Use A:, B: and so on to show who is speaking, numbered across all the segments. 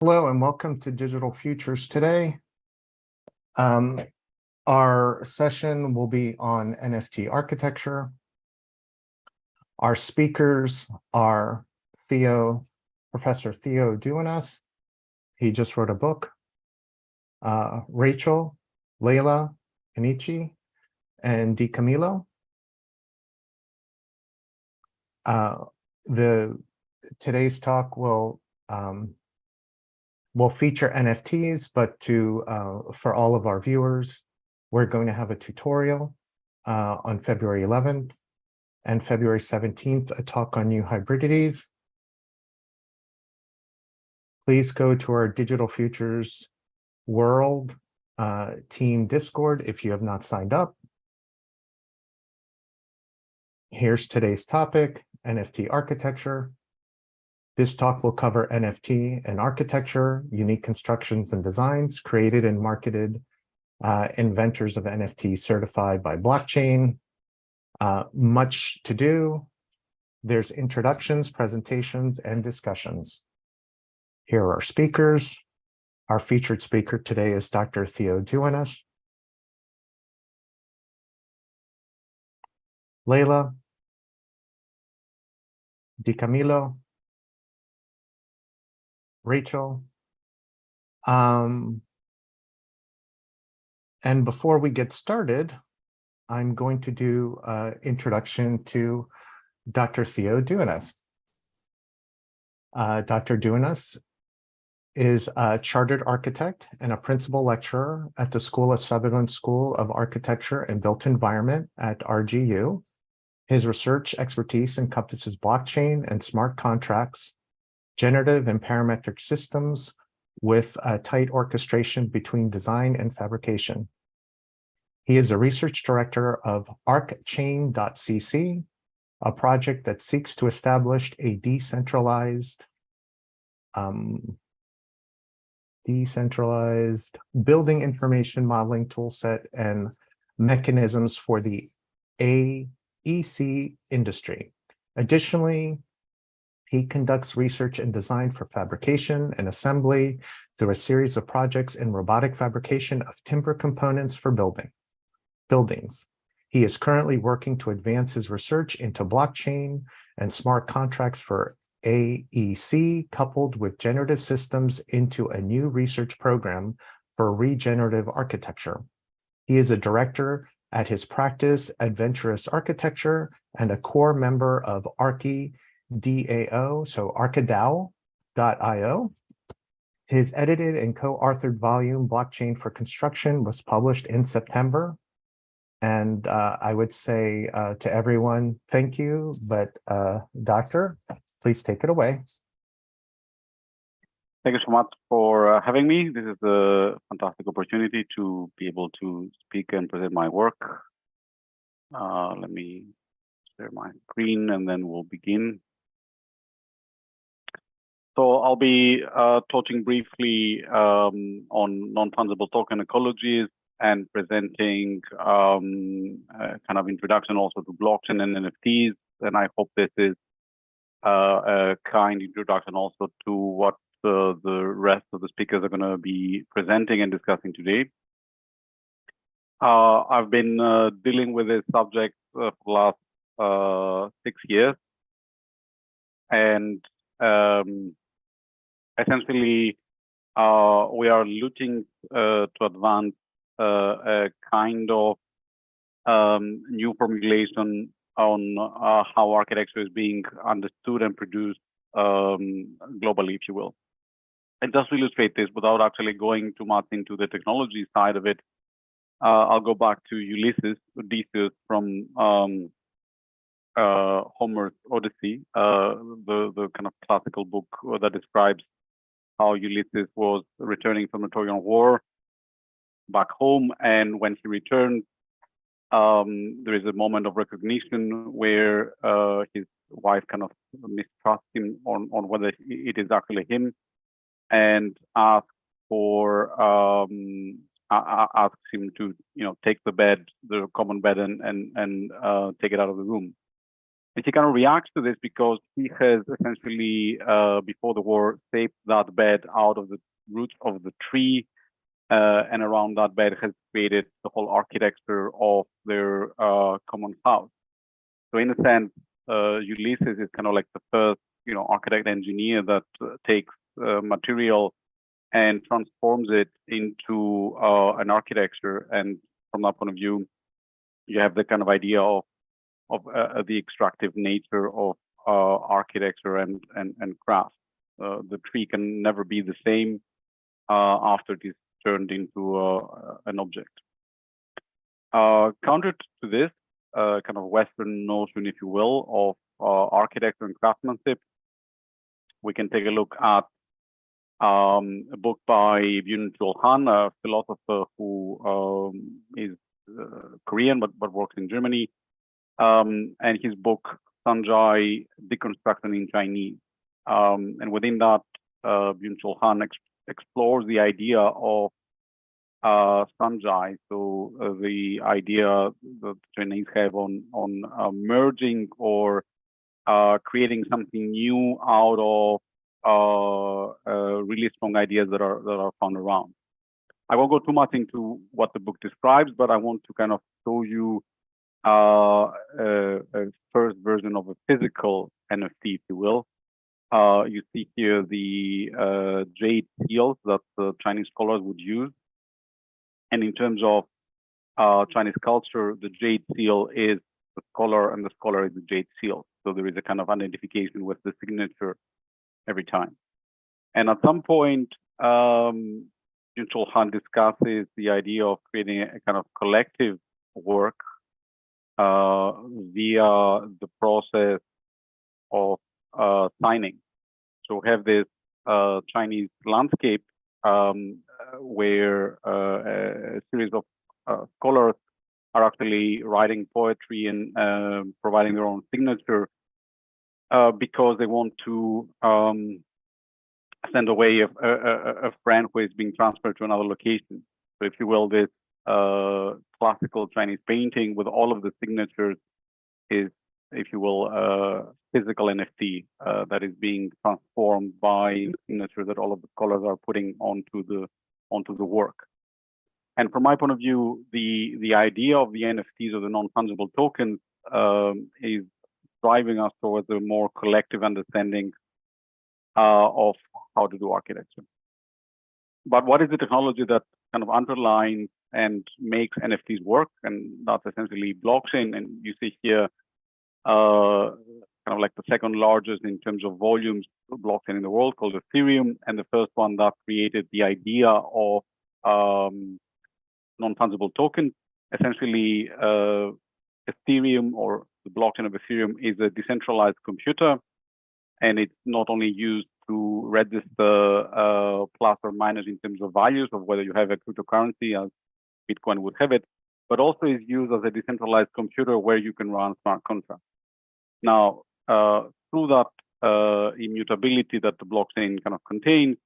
A: Hello and welcome to Digital Futures today. Our session will be on NFT architecture. Our speakers are Professor Theo Dounas. He just wrote a book. Rachel, Leila, Kenichi, and Camillo. Today's talk will feature NFTs, but for all of our viewers, we're going to have a tutorial on February 11th and February 17th, a talk on new hybridities. Please go to our Digital Futures World team Discord if you have not signed up. Here's today's topic, NFT architecture. This talk will cover NFT and architecture, unique constructions and designs created and marketed, inventors of NFT certified by blockchain. Much to do. There's introductions, presentations, and discussions. Here are our speakers. Our featured speaker today is Dr. Theo Dounas. Leila, Camillo, Rachel. And before we get started, I'm going to do an introduction to Dr. Theo Dounas. Dr. Dounas is a chartered architect and a principal lecturer at the Sutherland School of Architecture and Built Environment at RGU. His research expertise encompasses blockchain and smart contracts, generative and parametric systems with a tight orchestration between design and fabrication. He is a research director of ArcChain.cc, a project that seeks to establish a decentralized building information modeling toolset and mechanisms for the AEC industry. Additionally, he conducts research and design for fabrication and assembly through a series of projects in robotic fabrication of timber components for buildings. He is currently working to advance his research into blockchain and smart contracts for AEC, coupled with generative systems into a new research program for regenerative architecture. He is a director at his practice, Adventurous Architecture, and a core member of ArchiDAO, so ArchiDAO.io. His edited and co-authored volume, Blockchain for Construction, was published in September. And I would say to everyone, thank you, but Doctor, please take it away.
B: Thank you so much for having me. This is a fantastic opportunity to be able to speak and present my work. Let me share my screen and then we'll begin. So I'll be touching briefly on non-fungible token ecologies and presenting kind of introduction also to blockchain and NFTs. And I hope this is a kind introduction also to what the rest of the speakers are going to be presenting and discussing today. I've been dealing with this subject for the last 6 years. And essentially, we are looking to advance a kind of new formulation on how architecture is being understood and produced globally, if you will. And just to illustrate this, without actually going too much into the technology side of it, I'll go back to Odysseus from Homer's Odyssey, the kind of classical book that describes how Ulysses was returning from the Trojan War back home, and when he returned, there is a moment of recognition where his wife kind of mistrusts him on whether it is actually him, and asks him to take the bed, the common bed, and take it out of the room. And he kind of reacts to this because he has essentially, before the war, saved that bed out of the roots of the tree, and around that bed has created the whole architecture of their common house. So in a sense, Ulysses is kind of like the first, architect engineer that takes material and transforms it into an architecture. And from that point of view, you have the kind of idea of the extractive nature of architecture and craft. The tree can never be the same after it is turned into an object. Counter to this kind of Western notion, if you will, of architecture and craftsmanship, we can take a look at a book by Byung-Chul Han, a philosopher who is Korean but works in Germany, and his book Sanjay Deconstruction in Chinese. And within that, Byung-Chul Han explores the idea of Sanjay, so the idea that Chinese have on merging or creating something new out of really strong ideas that are found around. I won't go too much into what the book describes, but I want to kind of show you a first version of a physical NFT, if you will. You see here the jade seals that the Chinese scholars would use. And in terms of Chinese culture, the jade seal is the scholar and the scholar is the jade seal. So there is a kind of identification with the signature every time. And at some point, Byung-Chul Han discusses the idea of creating a kind of collective work via the process of signing. So we have this Chinese landscape where a series of scholars are actually writing poetry and providing their own signature because they want to send away a friend who is being transferred to another location. So if you will, this classical Chinese painting with all of the signatures is, if you will, physical NFT that is being transformed by signature that all of the scholars are putting onto the work. And from my point of view, the idea of the NFTs or the non-fungible tokens is driving us towards a more collective understanding of how to do architecture. But what is the technology that kind of underlines and makes NFTs work? And that's essentially blockchain. And you see here kind of like the second largest in terms of volumes blockchain in the world, called Ethereum, and the first one that created the idea of non-fungible tokens. Essentially, Ethereum, or the blockchain of Ethereum, is a decentralized computer, and it's not only used to register plus or minus in terms of values of whether you have a cryptocurrency as Bitcoin would have it, but also is used as a decentralized computer where you can run smart contracts. Now, through that immutability that the blockchain kind of contains,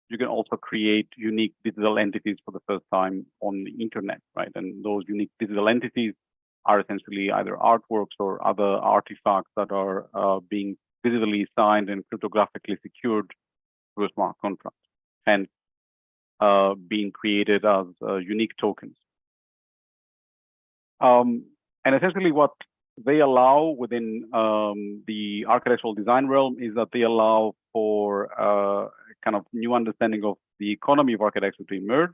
B: you can also create unique digital entities for the first time on the internet, right? And those unique digital entities are essentially either artworks or other artifacts that are being digitally signed and cryptographically secured through a smart contract, and being created as unique tokens. And essentially what they allow within the architectural design realm is that they allow for kind of new understanding of the economy of architecture to emerge,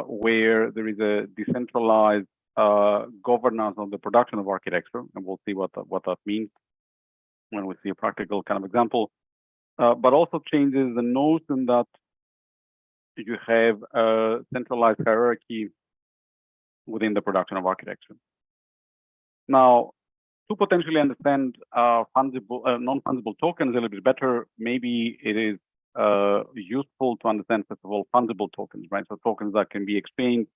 B: where there is a decentralized governance on the production of architecture, and we'll see what that means when we see a practical kind of example, but also changes the notion that you have a centralized hierarchy within the production of architecture. Now, to potentially understand non-fungible tokens a little bit better, maybe it is useful to understand, first of all, fungible tokens, right? So tokens that can be exchanged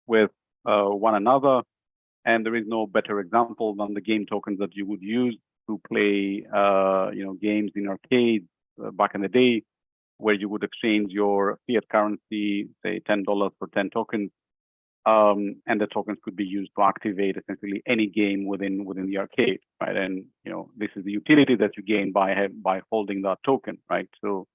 B: with one another. And there is no better example than the game tokens that you would use to play games in arcades back in the day, where you would exchange your fiat currency, say $10 for 10 tokens, And the tokens could be used to activate essentially any game within the arcade, right? And this is the utility that you gain by holding that token, right? So,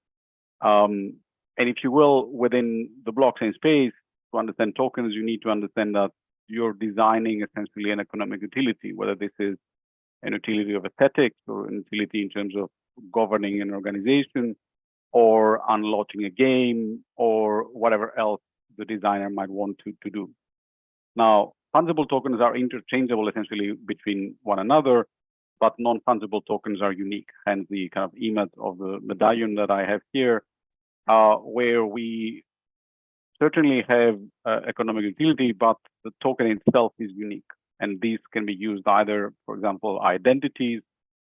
B: and if you will, within the blockchain space, to understand tokens, you need to understand that you're designing essentially an economic utility, whether this is an utility of aesthetics or an utility in terms of governing an organization or unlocking a game or whatever else the designer might want to do. Now, fungible tokens are interchangeable essentially between one another, but non-fungible tokens are unique. Hence the kind of image of the medallion that I have here, where we certainly have economic utility, but the token itself is unique. And these can be used either, for example, identities.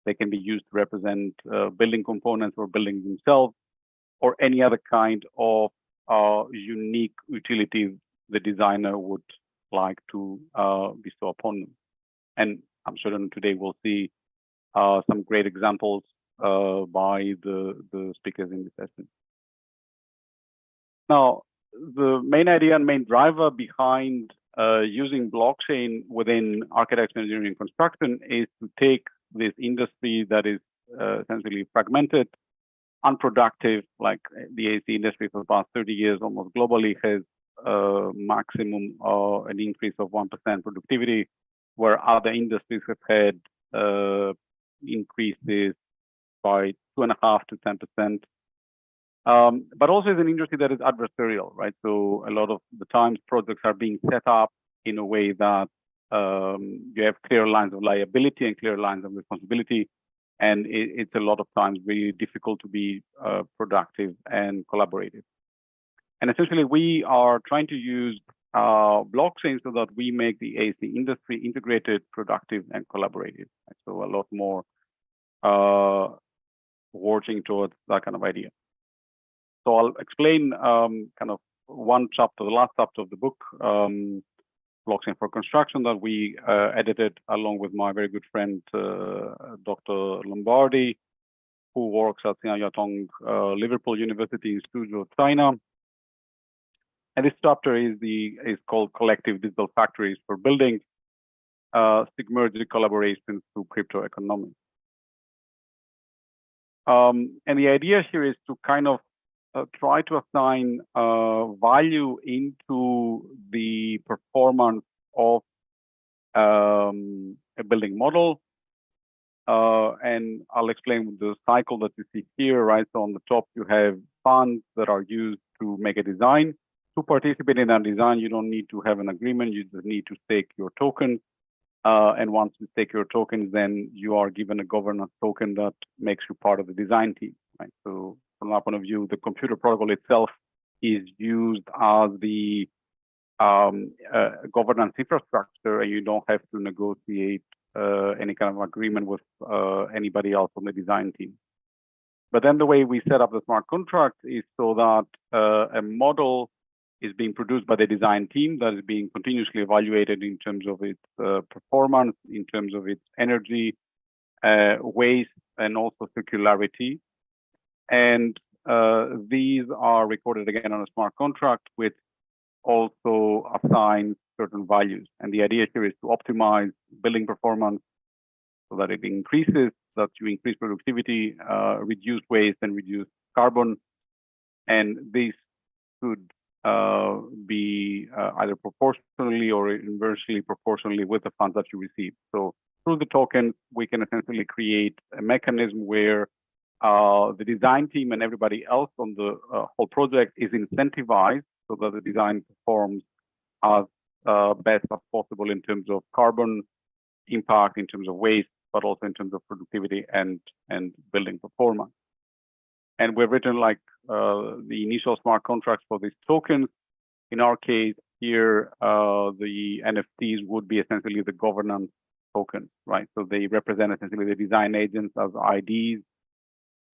B: They can be used to represent building components or buildings themselves, or any other kind of unique utility the designer would like to bestow upon them. And I'm certain today we'll see some great examples by the speakers in this session. Now, the main idea and main driver behind using blockchain within architecture, engineering, and construction is to take this industry that is essentially fragmented, unproductive, like the AC industry for the past 30 years, almost globally has maximum an increase of 1% productivity, where other industries have had increases by 2.5 to 10%. But also is an industry that is adversarial, right? So a lot of the times projects are being set up in a way that you have clear lines of liability and clear lines of responsibility. And it's a lot of times really difficult to be productive and collaborative. And essentially, we are trying to use blockchain so that we make the AC industry integrated, productive, and collaborative. So a lot more working towards that kind of idea. So I'll explain kind of one chapter, the last chapter of the book, Blockchain for Construction, that we edited along with my very good friend, Dr. Lombardi, who works at Yatong Liverpool University in Suzhou, China. And this chapter is called Collective Digital Factories for Building, Synergistic Collaboration through Crypto Economics. And the idea here is to kind of try to assign value into the performance of a building model. And I'll explain the cycle that you see here, right? So on the top, you have funds that are used to make a design. To participate in that design, you don't need to have an agreement. You just need to stake your tokens. And once you stake your tokens, then you are given a governance token that makes you part of the design team, right? So from that point of view, the computer protocol itself is used as the governance infrastructure, and you don't have to negotiate any kind of agreement with anybody else on the design team. But then the way we set up the smart contract is so that a model is being produced by the design team that is being continuously evaluated in terms of its performance, in terms of its energy, waste, and also circularity. And these are recorded again on a smart contract, which also assigns certain values. And the idea here is to optimize building performance so that it increases, that you increase productivity, reduce waste, and reduce carbon. And this could be either proportionally or inversely proportionally with the funds that you receive. So through the tokens, we can essentially create a mechanism where the design team and everybody else on the whole project is incentivized so that the design performs as best as possible in terms of carbon impact, in terms of waste, but also in terms of productivity and building performance. And we've written like the initial smart contracts for these tokens. In our case here, the NFTs would be essentially the governance tokens, right? So they represent essentially the design agents as IDs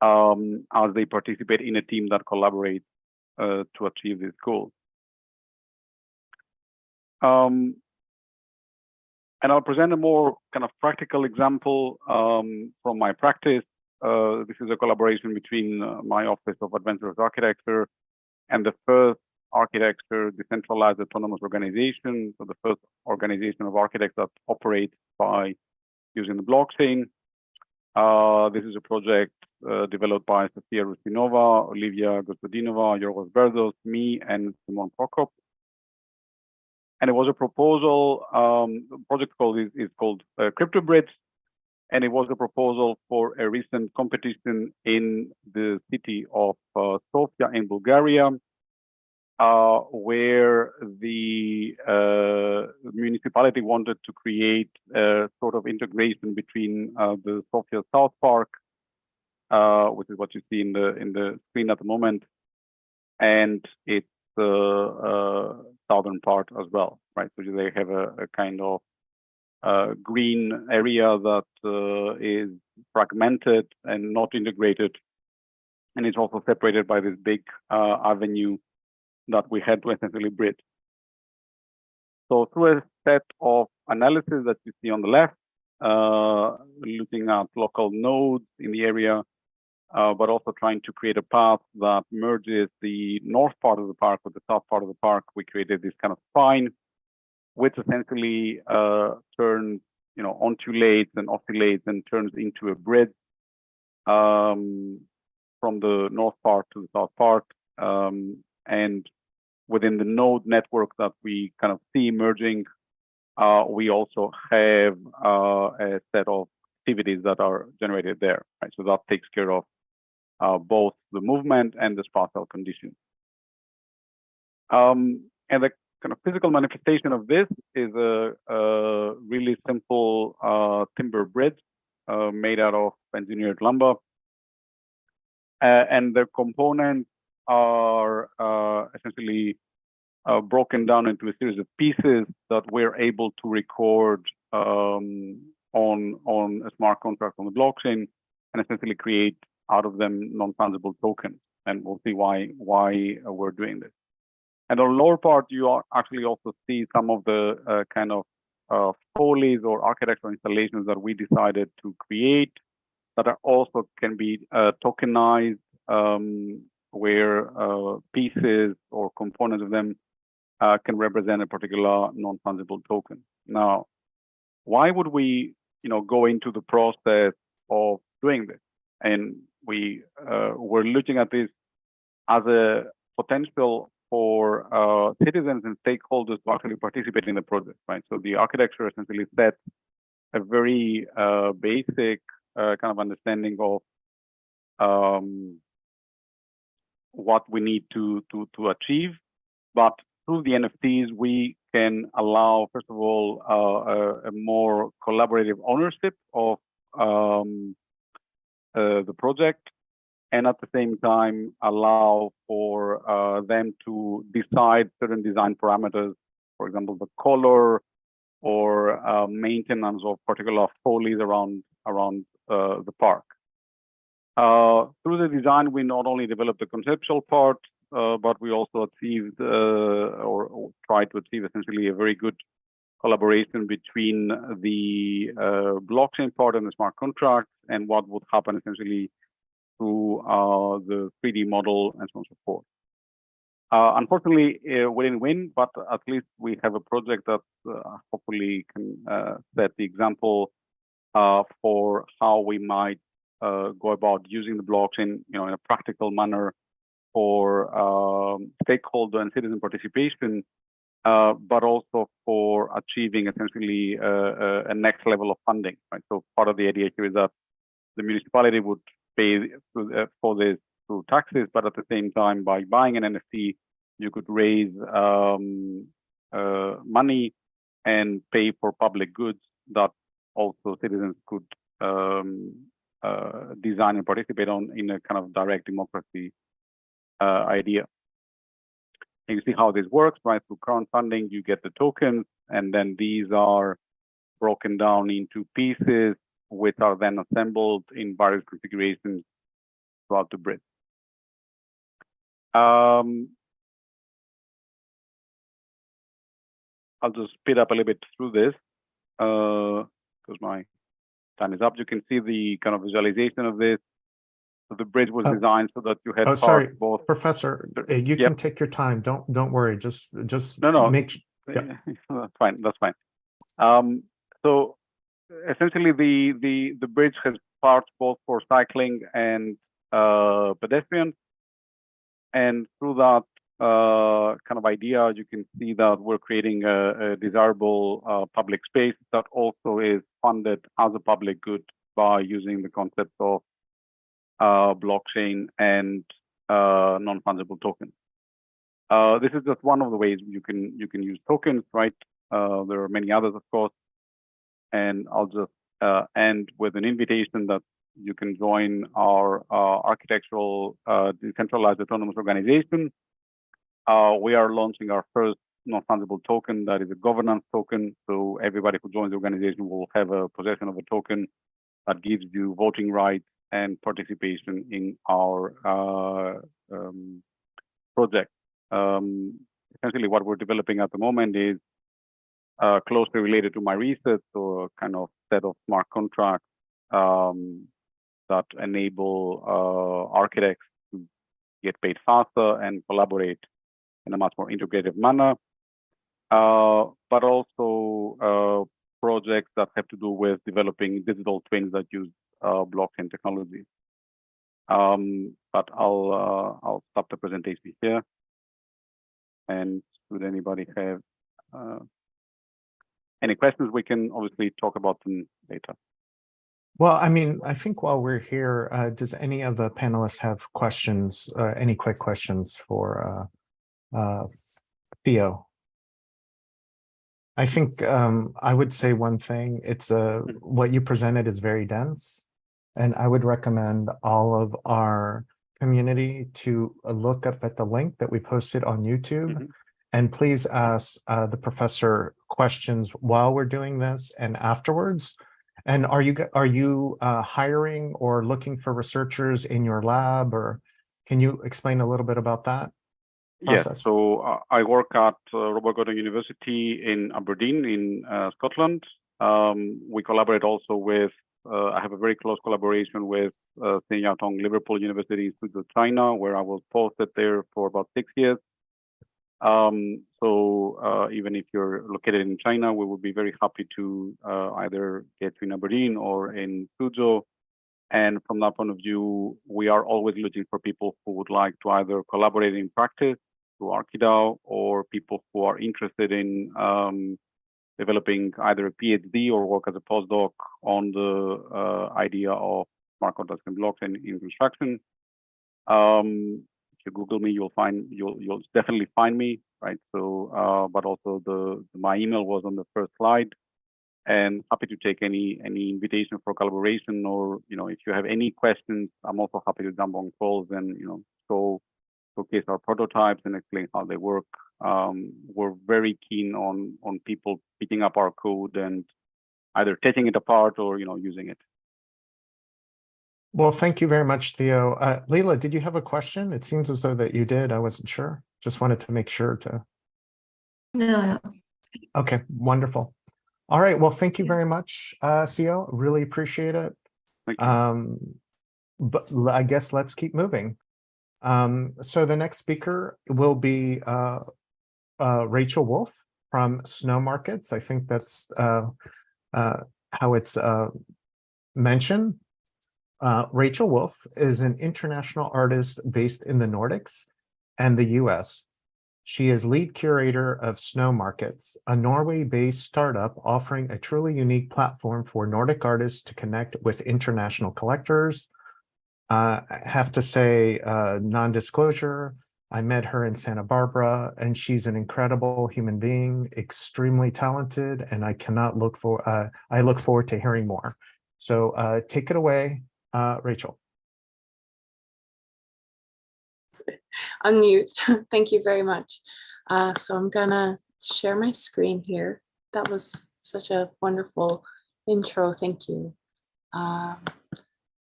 B: as they participate in a team that collaborates to achieve this goal. And I'll present a more kind of practical example from my practice. This is a collaboration between my Office of Advanced Architecture and the first architecture, decentralized autonomous organization. So the first organization of architects that operates by using the blockchain. This is a project developed by Sofia Rustinova, Olivia Gospodinova, Yorgos Berdos, me, and Simon Prokop. And it was a proposal, the project is called CryptoBridge, and it was a proposal for a recent competition in the city of Sofia in Bulgaria, where the municipality wanted to create a sort of integration between the Sofia South Park, which is what you see in the screen at the moment, and its southern part as well, right? So they have a kind of green area that is fragmented and not integrated, and it's also separated by this big avenue that we had to essentially bridge. So through a set of analysis that you see on the left, looking at local nodes in the area, but also trying to create a path that merges the north part of the park with the south part of the park, we created this kind of spine, which essentially turns, undulates and oscillates and turns into a bridge from the north part to the south part. And within the node network that we kind of see emerging, we also have a set of activities that are generated there, right? So that takes care of both the movement and the spatial conditions. And the kind of physical manifestation of this is a really simple timber bridge made out of engineered lumber. And the components are essentially broken down into a series of pieces that we're able to record on a smart contract on the blockchain and essentially create out of them non-fungible tokens. And we'll see why we're doing this. And on the lower part, you actually also see some of the kind of folies or architectural installations that we decided to create that are also can be tokenized, where pieces or components of them can represent a particular non-fungible token. Now, why would we, go into the process of doing this? And we're looking at this as a potential for citizens and stakeholders to actually participate in the project, right? So the architecture essentially sets a very basic kind of understanding of what we need to achieve, but through the NFTs, we can allow, first of all, a more collaborative ownership of the project, and at the same time allow for them to decide certain design parameters, for example, the color or maintenance of particular folies around the park. Through the design, we not only developed the conceptual part, but we also achieved or tried to achieve essentially a very good collaboration between the blockchain part and the smart contract and what would happen essentially through the 3D model and so on and so forth. Unfortunately, we didn't win, but at least we have a project that hopefully can set the example for how we might go about using the blockchain, in a practical manner for stakeholder and citizen participation, but also for achieving essentially a next level of funding. Right. So part of the idea here is that the municipality would pay for this through taxes, but at the same time, by buying an NFT, you could raise money and pay for public goods that also citizens could design and participate on in a kind of direct democracy idea. And you see how this works, right? Through crowdfunding, you get the tokens, and then these are broken down into pieces, which are then assembled in various configurations throughout the bridge. I'll just speed up a little bit through this because my time is up. You can see the kind of visualization of this. So the bridge was designed so that you had
A: Oh, sorry,
B: both.
A: Professor, you can take your time. Don't worry. Just
B: No.
A: make.
B: Yeah. That's fine. That's fine. So essentially, the bridge has parts both for cycling and pedestrians, and through that kind of idea, you can see that we're creating a desirable public space that also is funded as a public good by using the concept of blockchain and non-fungible tokens. This is just one of the ways you can use tokens, right? There are many others, of course. And I'll just end with an invitation that you can join our architectural decentralized autonomous organization. We are launching our first non-fungible token that is a governance token. So everybody who joins the organization will have a possession of a token that gives you voting rights and participation in our project. Essentially, what we're developing at the moment is closely related to my research, so a kind of set of smart contracts that enable architects to get paid faster and collaborate in a much more integrated manner, but also projects that have to do with developing digital twins that use blockchain technology. But I'll stop the presentation here. And should anybody have any questions, we can obviously talk about them later.
A: Well, I mean, I think while we're here, does any of the panelists have questions, any quick questions for Theo? I think I would say one thing, it's what you presented is very dense, and I would recommend all of our community to look up at the link that we posted on YouTube, and please ask the professor questions while we're doing this and afterwards. And are you hiring or looking for researchers in your lab, or can you explain a little bit about that process?
B: Yes, so I work at Robert Gordon University in Aberdeen in Scotland. We collaborate also with, I have a very close collaboration with Sen Yatong Liverpool University in Suzhou, China, where I was posted there for about 6 years. So even if you're located in China, we would be very happy to either get you in Aberdeen or in Suzhou. And from that point of view, we are always looking for people who would like to either collaborate in practice through ArchiDAO, or people who are interested in developing either a PhD or work as a postdoc on the idea of smart contracts and blockchain in construction. If you Google me, you'll definitely find me, right? So, but also my email was on the first slide, and happy to take any invitation for collaboration, or if you have any questions, I'm also happy to jump on calls and showcase our prototypes and explain how they work. We're very keen on people picking up our code and either taking it apart or using it.
A: Well, thank you very much, Theo. Leila, did you have a question? It seems as though that you did. I wasn't sure. Just wanted to make sure to.
C: No.
A: Okay, wonderful. All right. Well, thank you very much, Theo. Really appreciate it.
B: Thank you.
A: But I guess let's keep moving. So the next speaker will be Rachel Wolfe from Snowmarkets. I think that's how it's mentioned. Rachel Wolfe is an international artist based in the Nordics and the US. She is lead curator of Snowmarkets, a Norway-based startup offering a truly unique platform for Nordic artists to connect with international collectors. I have to say, non-disclosure, I met her in Santa Barbara, and she's an incredible human being, extremely talented, and I look forward to hearing more. So take it away, Rachel.
C: Unmute. Thank you very much. So I'm gonna share my screen here. That was such a wonderful intro. Thank you. I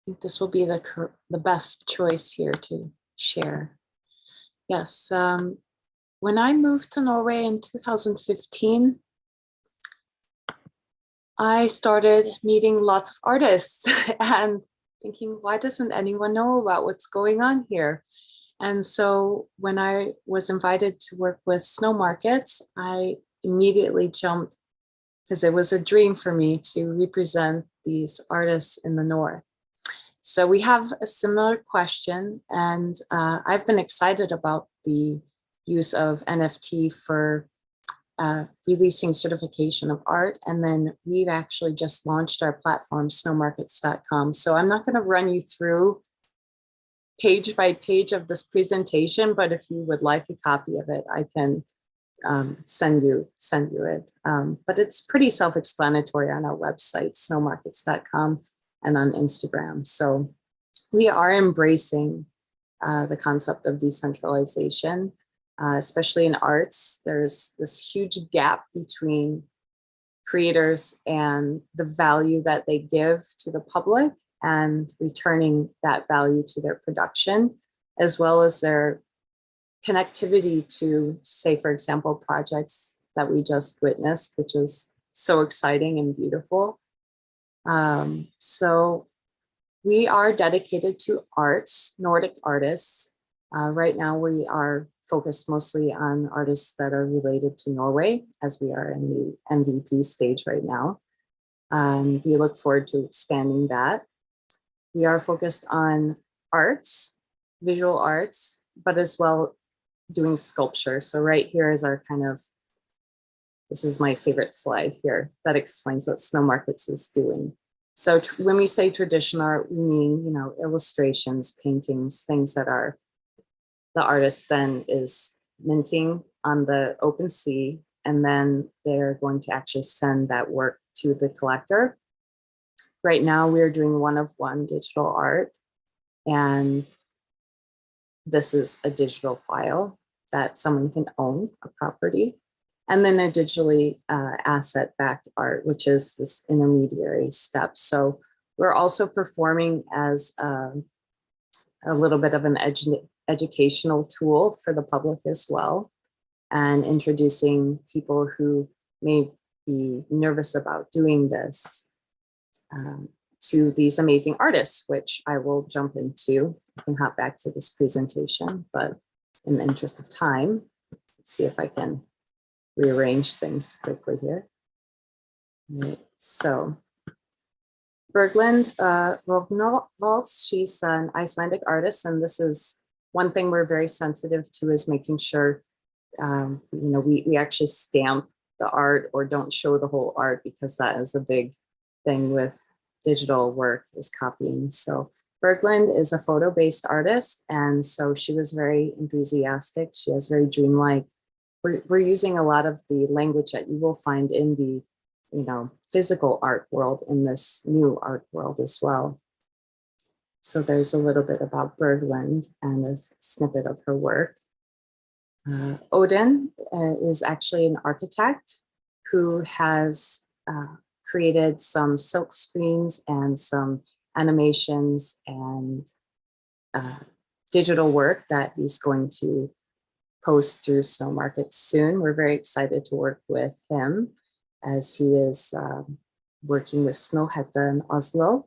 C: think this will be the best choice here to share. Yes. When I moved to Norway in 2015, I started meeting lots of artists, and thinking, why doesn't anyone know about what's going on here? And so when I was invited to work with Snowmarkets, I immediately jumped because it was a dream for me to represent these artists in the North. So we have a similar question, and I've been excited about the use of NFT for releasing certification of art. And then we've actually just launched our platform, snowmarkets.com. So I'm not going to run you through page by page of this presentation, but if you would like a copy of it, I can send you it. But it's pretty self-explanatory on our website, snowmarkets.com, and on Instagram. So we are embracing the concept of decentralization, especially in arts. There's this huge gap between creators and the value that they give to the public and returning that value to their production, as well as their connectivity to, say, for example, projects that we just witnessed, which is so exciting and beautiful. So we are dedicated to arts, Nordic artists. Right now we are focused mostly on artists that are related to Norway, as we are in the MVP stage right now. We look forward to expanding that. We are focused on arts, visual arts, but as well doing sculpture. So right here is our kind of, this is my favorite slide here that explains what Snowmarkets is doing. So when we say traditional art, we mean, you know, illustrations, paintings, things that are the artist then is minting on the open sea, and then they're going to actually send that work to the collector. Right now we're doing one-of-one digital art, and this is a digital file that someone can own, a property, and then a digitally asset-backed art, which is this intermediary step. So we're also performing as a little bit of an educational tool for the public as well, and introducing people who may be nervous about doing this to these amazing artists, which I will jump into. I can hop back to this presentation, but in the interest of time, let's see if I can rearrange things quickly here. Right, so Berglind Rognvalds, she's an Icelandic artist, and this is one thing we're very sensitive to, is making sure you know, we actually stamp the art or don't show the whole art, because that is a big thing with digital work, is copying. So Berglind is a photo-based artist, and so she was very enthusiastic. She has very dreamlike. We're using a lot of the language that you will find in the, you know, physical art world in this new art world as well. So there's a little bit about Berglind and a snippet of her work. Odin is actually an architect who has created some silk screens and some animations and digital work that he's going to post through Snowmarkets soon. We're very excited to work with him, as he is working with Snøhetta in Oslo.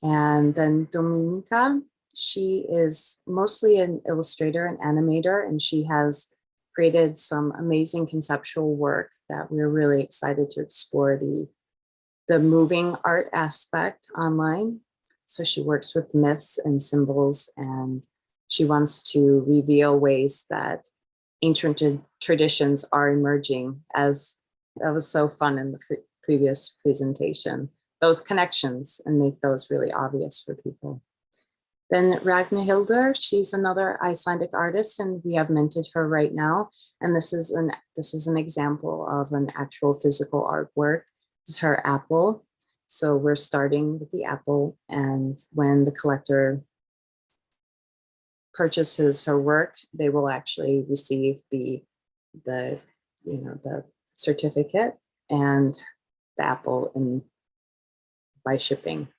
C: And then Dominika, she is mostly an illustrator and animator, and she has created some amazing conceptual work that we're really excited to explore the moving art aspect online. So she works with myths and symbols, and she wants to reveal ways that ancient traditions are emerging, as that was so fun in the previous presentation, those connections, and make those really obvious for people. Then Ragnhildur, she's another Icelandic artist, and we have minted her right now. And this is an example of an actual physical artwork. This is her apple. So we're starting with the apple, and when the collector purchases her work, they will actually receive the certificate and the apple by shipping.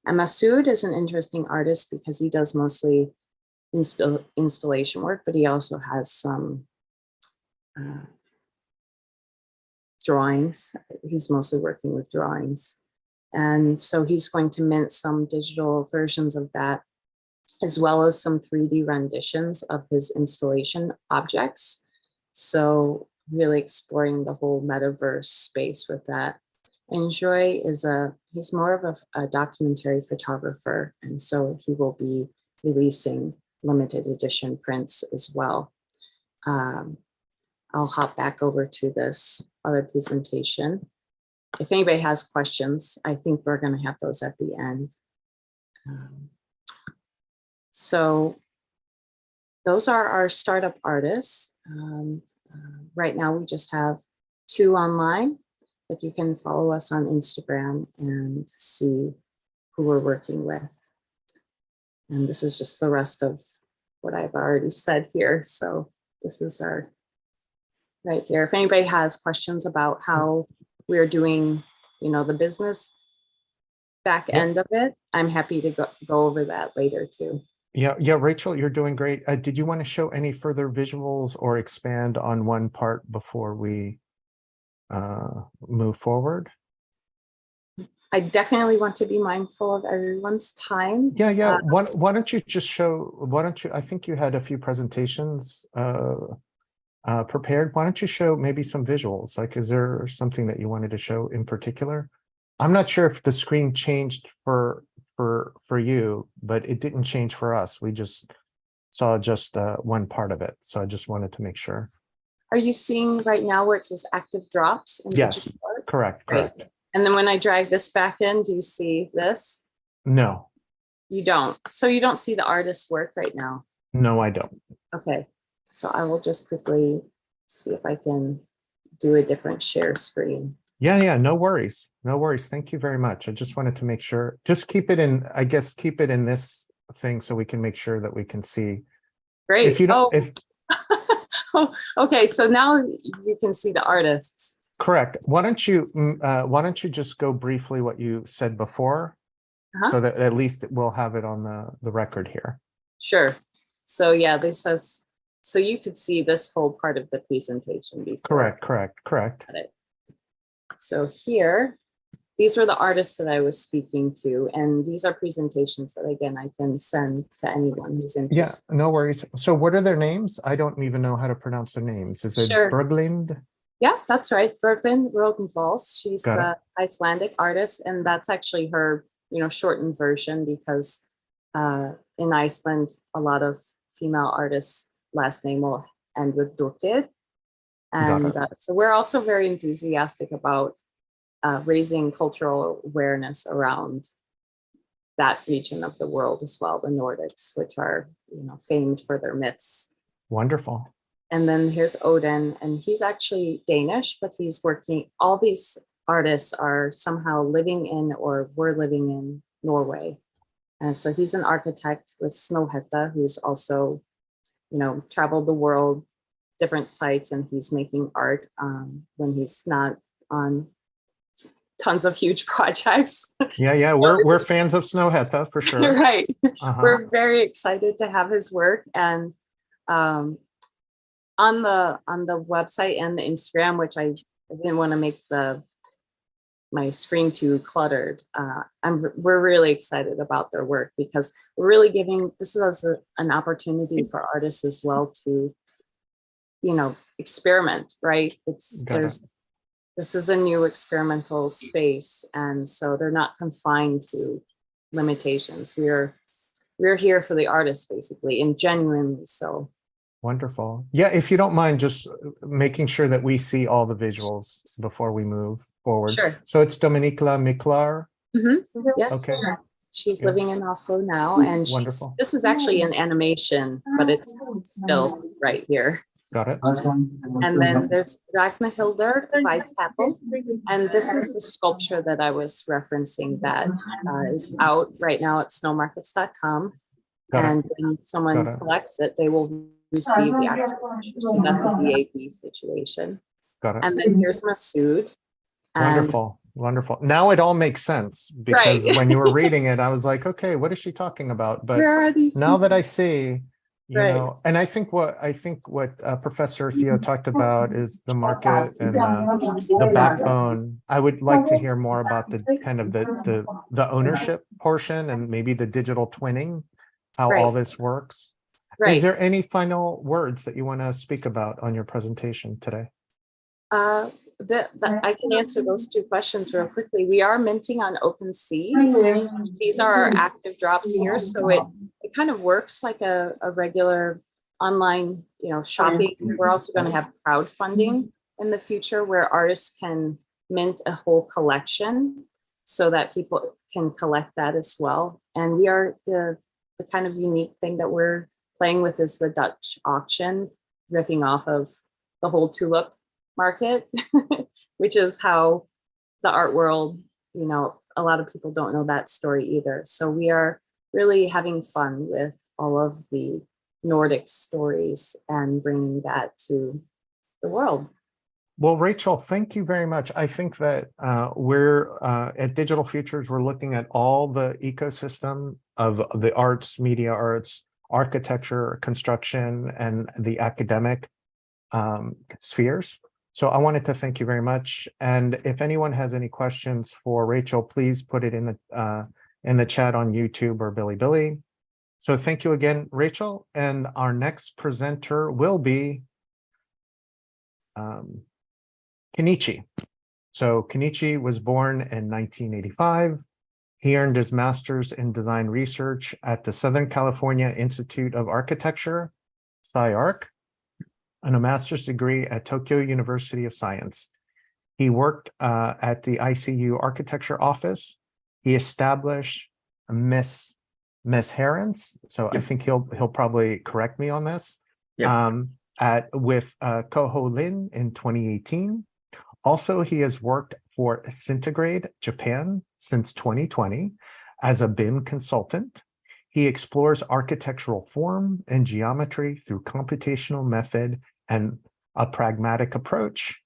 C: And Masood is an interesting artist because he does mostly installation work, but he also has some drawings. He's mostly working with drawings. And so he's going to mint some digital versions of that, as well as some 3D renditions of his installation objects. So really exploring the whole metaverse space with that. And Joy he's more of a documentary photographer. And so he will be releasing limited edition prints as well. I'll hop back over to this other presentation. If anybody has questions, I think we're going to have those at the end. So those are our startup artists. Right now, we just have 2 online, but you can follow us on Instagram and see who we're working with. And this is just the rest of what I've already said here. So this is our right here. If anybody has questions about how we're doing, the business back end of it, I'm happy to go over that later too.
A: Yeah, Rachel, you're doing great. Did you want to show any further visuals or expand on one part before we move forward?
C: I definitely want to be mindful of everyone's time.
A: Yeah. Why don't you just show, I think you had a few presentations prepared. Why don't you show maybe some visuals? Like, is there something that you wanted to show in particular? I'm not sure if the screen changed for you, but it didn't change for us. We just saw one part of it. So I just wanted to make sure.
C: Are you seeing right now where it says active drops?
A: Yes, correct.
C: And then when I drag this back in, do you see this?
A: No.
C: You don't. So you don't see the artist's work right now?
A: No, I don't.
C: Okay. So I will just quickly see if I can do a different share screen.
A: Yeah, no worries. Thank you very much. I just wanted to make sure, just keep it in, I guess, keep it in this thing so we can make sure that we can see.
C: Great.
A: If you don't,
C: Okay, so now you can see the artists.
A: Correct. Why don't you just go briefly what you said before, so that at least we'll have it on the record here.
C: Sure. So yeah, this says, so you could see this whole part of the presentation before.
A: Correct.
C: So here, these were the artists that I was speaking to, and these are presentations that, again, I can send to anyone who's interested.
A: Yeah, no worries. So what are their names? I don't even know how to pronounce their names. Is it Berglind?
C: Yeah, that's right. Berglind Rodenvals. She's an Icelandic artist, and that's actually her, shortened version, because in Iceland, a lot of female artists' last name will end with Dottir. And so we're also very enthusiastic about raising cultural awareness around that region of the world as well, the Nordics, which are, famed for their myths.
A: Wonderful.
C: And then here's Odin, and he's actually Danish, but he's working, all these artists are somehow living in or were living in Norway. And so he's an architect with Snowhetta, who's also, traveled the world, different sites, and he's making art when he's not on tons of huge projects.
A: Yeah, we're fans of Snowhetta for sure.
C: Right. We're very excited to have his work, and on the website and the Instagram, which I didn't want to make my screen too cluttered. We're really excited about their work, because we're really giving, this is an opportunity for artists as well to, experiment, right? This is a new experimental space, and so they're not confined to limitations. We're here for the artists, basically, and genuinely so.
A: Wonderful. Yeah, if you don't mind just making sure that we see all the visuals before we move forward.
C: Sure.
A: So it's Dominicla Miklar.
C: Yes.
A: Okay.
C: She's living in Oslo now, and this is actually an animation, but it's still right here.
A: Got it.
C: And then there's Ragnhildur Weisstapel, and this is the sculpture that I was referencing that is out right now at snowmarkets.com. And when someone collects it, they will receive the actual sculpture. So that's a DAB situation.
A: Got it.
C: And then here's Masood.
A: Wonderful. Now it all makes sense, because when you were reading it, I was like, okay, what is she talking about? But now that I see, You
C: Right.
A: know, and I think what Professor Theo talked about is the market and the backbone. I would like to hear more about the kind of the ownership portion and maybe the digital twinning, how all
C: Right.
A: this works. Is
C: Right.
A: there any final words that you want to speak about on your presentation today?
C: I can answer those two questions real quickly. We are minting on OpenSea. These are our active drops here, so it kind of works like a regular online, shopping. We're also going to have crowdfunding in the future where artists can mint a whole collection so that people can collect that as well. And we are the kind of unique thing that we're playing with is the Dutch auction, riffing off of the whole tulip market, which is how the art world, a lot of people don't know that story either. So we are really having fun with all of the Nordic stories and bringing that to the world.
A: Well, Rachel, thank you very much. I think that we're at Digital Futures, we're looking at all the ecosystem of the arts, media arts, architecture, construction, and the academic spheres. So I wanted to thank you very much. And if anyone has any questions for Rachel, please put it in the chat on YouTube or Bilibili. So thank you again, Rachel. And our next presenter will be Kenichi. So Kenichi was born in 1985. He earned his master's in design research at the Southern California Institute of Architecture, SCI-Arc, and a master's degree at Tokyo University of Science. He worked at the ICU architecture office. He established Messherence. So I think he'll probably correct me on this. With Koho Lin in 2018. Also, he has worked for Centigrade Japan since 2020 as a BIM consultant. He explores architectural form and geometry through computational method and a pragmatic approach.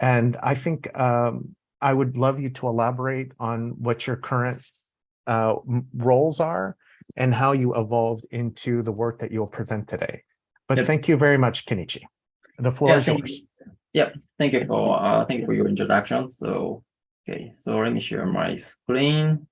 A: And I think I would love you to elaborate on what your current roles are and how you evolved into the work that you'll present today. But thank you very much, Kenichi. The floor is yours.
D: Thank you for your introduction. So let me share my screen.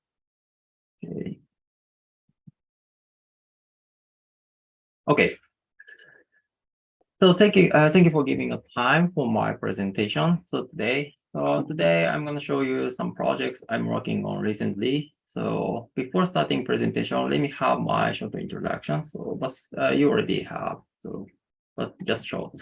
D: So thank you for giving a time for my presentation. So today I'm going to show you some projects I'm working on recently. So before starting presentation, let me have my short introduction. So but you already have, but just short.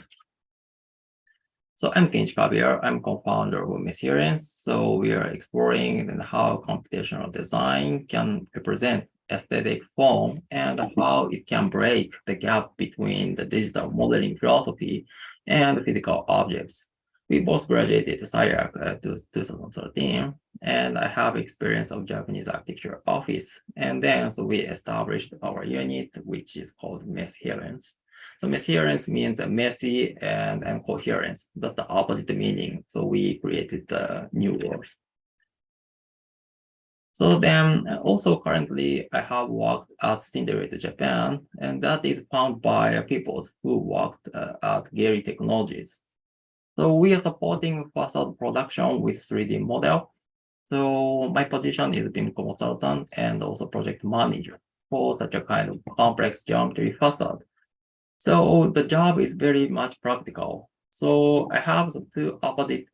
D: So I'm Kenichi Kabeya. I'm co-founder of Messherence. So we are exploring how computational design can represent aesthetic form and how it can break the gap between the digital modeling philosophy and physical objects. We both graduated SCI-Arc 2013, and I have experience of Japanese architecture office. And then we established our unit, which is called Messherence. So Messherence means messy and coherence. That's the opposite meaning. So we created the new words. So then also currently I have worked at Cinderella Japan, and that is found by people who worked at Gary Technologies. So we are supporting facade production with 3D model. So my position is BIM consultant and also project manager for such a kind of complex geometry facade. So the job is very much practical. So I have the two opposite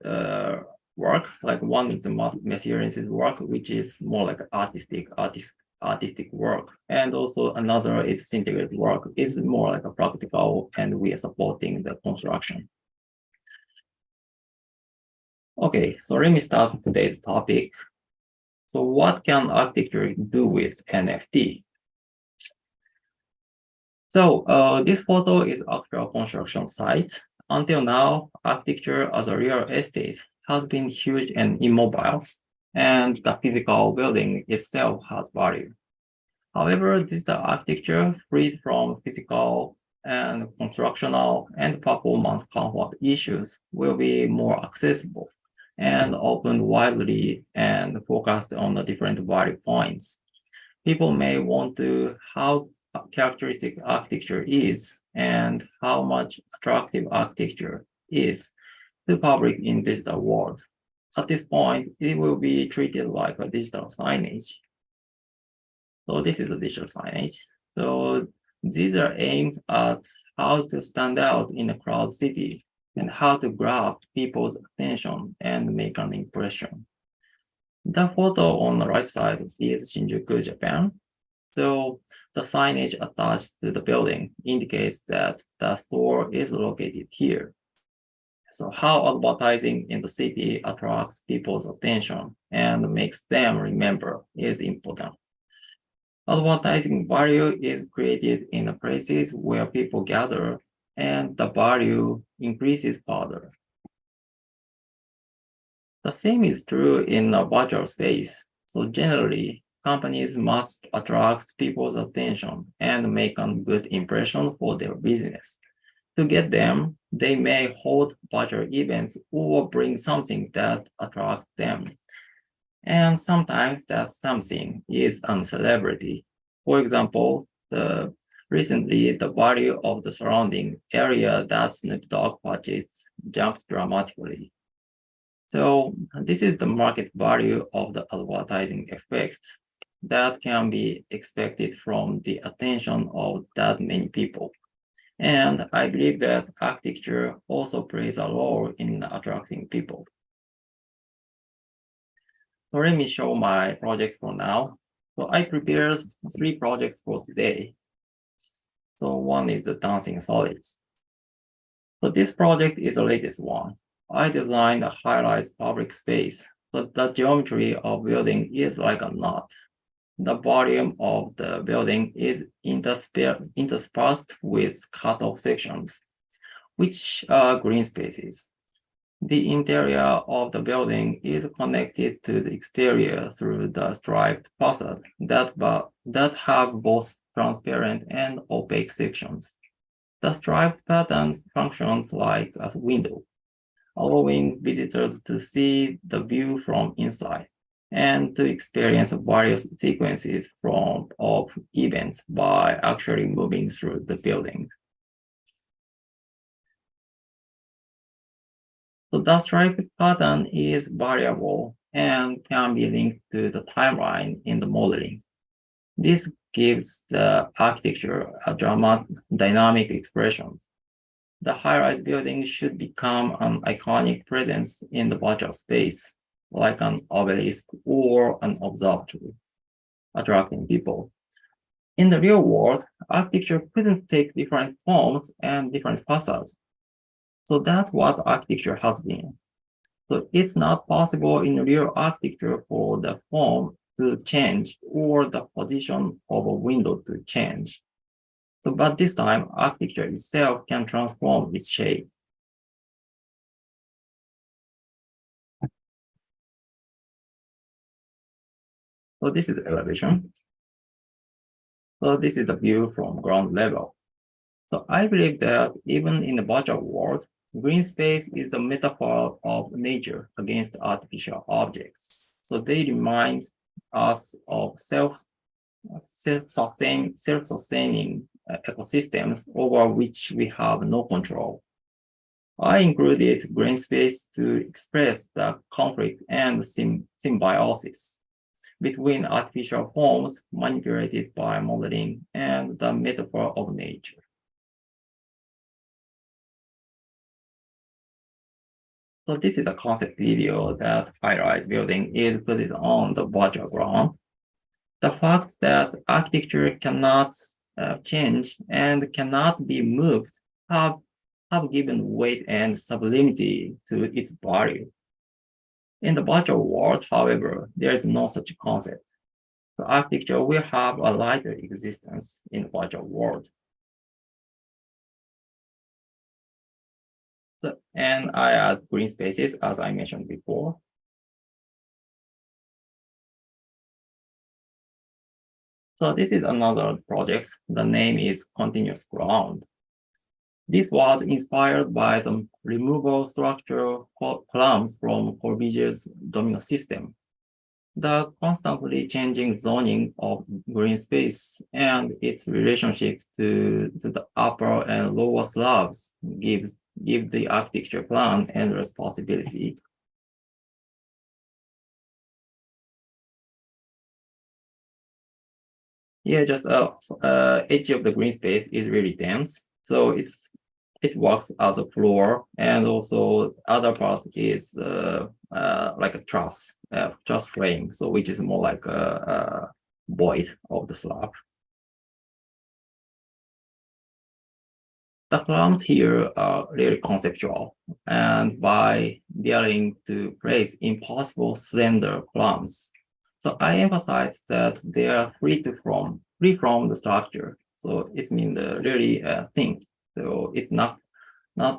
D: work. Like one is the Messherence's work, which is more like artistic work, and also another is Centigrade work. Is more like a practical, and we are supporting the construction. Okay, so let me start today's topic. So what can architecture do with NFT? So this photo is actual construction site. Until now, architecture as a real estate has been huge and immobile, and the physical building itself has value. However, digital architecture freed from physical and constructional and performance comfort issues will be more accessible and open widely and focused on the different value points. People may want to characteristic architecture is and how much attractive architecture is to public in digital world. At this point, it will be treated like a digital signage. So this is the digital signage. So these are aimed at how to stand out in a crowd city and how to grab people's attention and make an impression. The photo on the right side is Shinjuku, Japan. So the signage attached to the building indicates that the store is located here. So how advertising in the city attracts people's attention and makes them remember is important. Advertising value is created in the places where people gather, and the value increases further. The same is true in a virtual space. So generally, companies must attract people's attention and make a good impression for their business. To get them, they may hold virtual events or bring something that attracts them. And sometimes that something is a celebrity. For example, recently the value of the surrounding area that Snoop Dogg purchased jumped dramatically. So this is the market value of the advertising effect that can be expected from the attention of that many people. And I believe that architecture also plays a role in attracting people. So let me show my projects for now. So I prepared 3 projects for today. So one is the dancing solids. So this project is the latest one. I designed a high-rise public space, but the geometry of building is like a knot. The volume of the building is interspersed with cut-off sections, which are green spaces. The interior of the building is connected to the exterior through the striped facade that have both transparent and opaque sections. The striped pattern functions like a window, allowing visitors to see the view from inside and to experience various sequences of events by actually moving through the building. So the striped pattern is variable and can be linked to the timeline in the modeling. This gives the architecture a dynamic expression. The high-rise building should become an iconic presence in the virtual space, like an obelisk or an observatory, attracting people. In the real world, architecture couldn't take different forms and different facades. So that's what architecture has been. So it's not possible in real architecture for the form to change or the position of a window to change. So, but this time, architecture itself can transform its shape. So this is the elevation. So this is the view from ground level. So I believe that even in the virtual world, green space is a metaphor of nature against artificial objects. So they remind us of self-sustaining ecosystems over which we have no control. I included green space to express the conflict and symbiosis between artificial forms manipulated by modeling and the metaphor of nature. So this is a concept video that high-rise building is put on the virtual ground. The fact that architecture cannot change and cannot be moved have given weight and sublimity to its value. In the virtual world, however, there is no such concept. So architecture will have a lighter existence in the virtual world. So, and I add green spaces, as I mentioned before. So this is another project. The name is Continuous Ground. This was inspired by the removable structural columns from Corbusier's domino system. the constantly changing zoning of green space and its relationship to the upper and lower slabs give the architecture plan and responsibility. Yeah, just edge of the green space is really dense, so it works as a floor, and also other part is like a truss frame, so which is more like a void of the slab. The columns here are really conceptual, and by daring to place impossible slender columns, so I emphasize that they are free from the structure. So it means really thin. So it's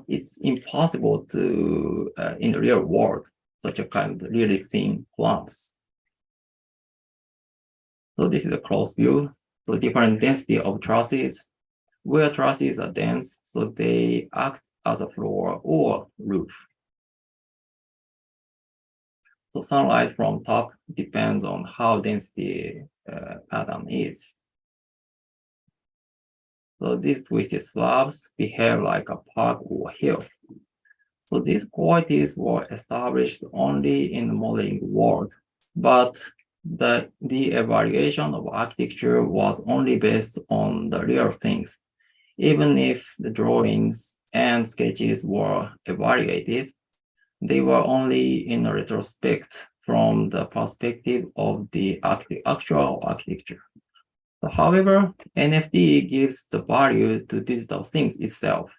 D: it's impossible to in the real world such a kind of really thin columns. So this is a close view. So different density of trusses. Where trusses are dense, so they act as a floor or roof. So sunlight from top depends on how dense the pattern is. So these twisted slabs behave like a park or hill. So these qualities were established only in the modeling world, but the evaluation of architecture was only based on the real things. Even if the drawings and sketches were evaluated, they were only in a retrospect from the perspective of the actual architecture. So, however, NFT gives the value to digital things itself.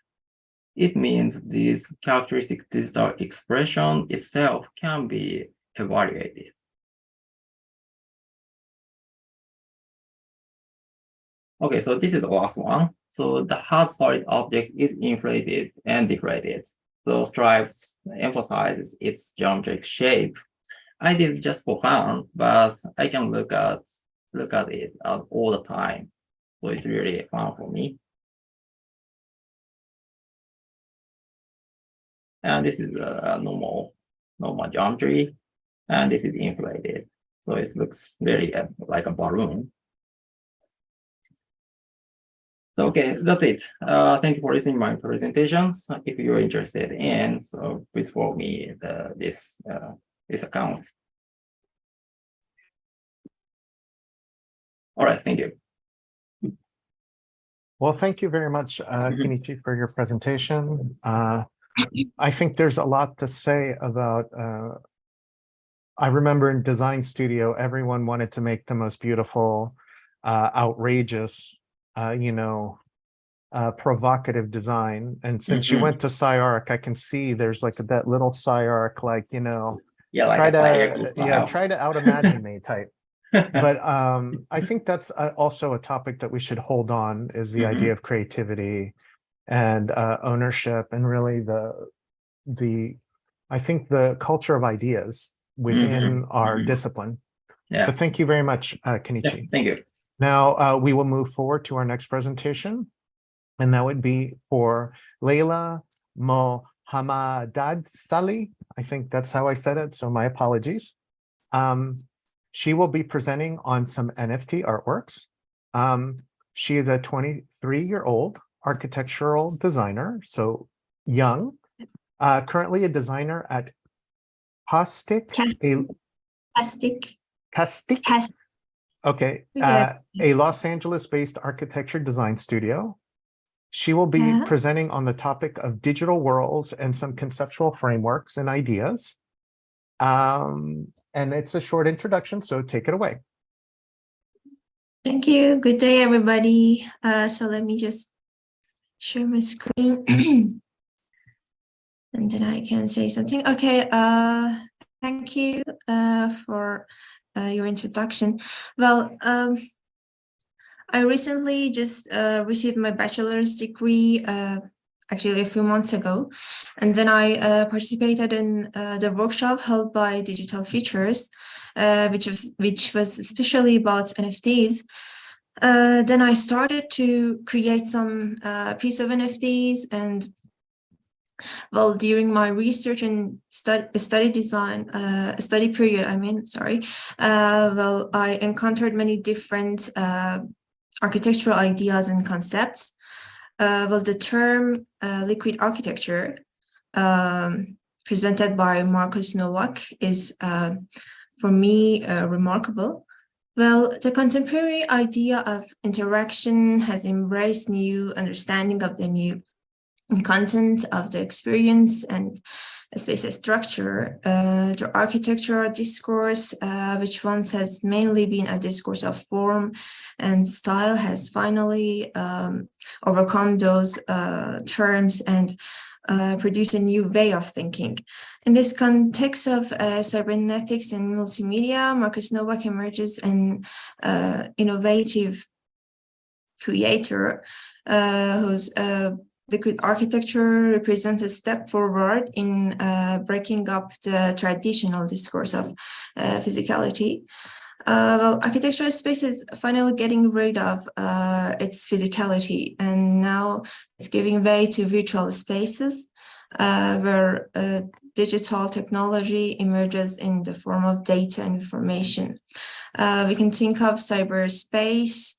D: It means this characteristic digital expression itself can be evaluated. Okay, so this is the last one. So the hard solid object is inflated and deflated. So stripes emphasize its geometric shape. I did it just for fun, but I can look at it all the time. So it's really fun for me. And this is a normal geometry, and this is inflated. So it looks really like a balloon. So, okay, that's it. Thank you for listening to my presentations. If you're interested in, so please follow me this account. All right, thank you.
A: Well, thank you very much, Kenichi, for your presentation. I think there's a lot to say about, I remember in design studio, everyone wanted to make the most beautiful, outrageous, provocative design. And since you went to SciArc, I can see there's like that little SciArc, like,
D: Yeah, like
A: try to out-imagine me type. But I think that's also a topic that we should hold on, is the idea of creativity and ownership, and really I think the culture of ideas within our discipline.
D: Yeah.
A: But thank you very much, Kenichi.
D: Yeah, thank you.
A: Now we will move forward to our next presentation, and that would be for Leila Mohammadzali. I think that's how I said it, so my apologies. She will be presenting on some NFT artworks. She is a 23-year-old architectural designer, so young, currently a designer at Qastic. Okay, a Los Angeles-based architecture design studio. She will be presenting on the topic of digital worlds and some conceptual frameworks and ideas. And it's a short introduction, so take it away.
E: Thank you. Good day, everybody. So let me just share my screen and then I can say something. Okay, thank you for your introduction. Well, I recently just received my bachelor's degree actually a few months ago, and then I participated in the workshop held by DigitalFUTURES, which was especially about NFTs. Then I started to create some piece of NFTs, and Well, during my research and study period, well, I encountered many different architectural ideas and concepts. Well, the term liquid architecture presented by Marcus Nowak is, for me, remarkable. Well, the contemporary idea of interaction has embraced new understanding of the new content of the experience and space structure. The architectural discourse, which once has mainly been a discourse of form and style, has finally overcome those terms and produced a new way of thinking. In this context of cybernetics and multimedia, Marcus Nowak emerges an innovative creator whose liquid architecture represents a step forward in breaking up the traditional discourse of physicality. Well, architectural space is finally getting rid of its physicality, and now it's giving way to virtual spaces where digital technology emerges in the form of data and information. We can think of cyberspace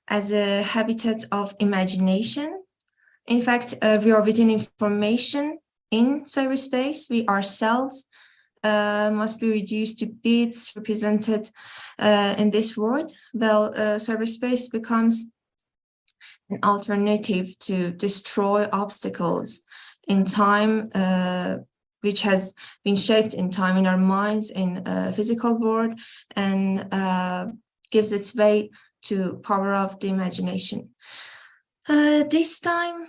E: as a habitat of imagination. In fact, we are within information in cyberspace. We ourselves must be reduced to bits represented in this world. Well, cyberspace becomes an alternative to destroy obstacles in time, which has been shaped in time in our minds in a physical world, and gives its way to power of the imagination. This time,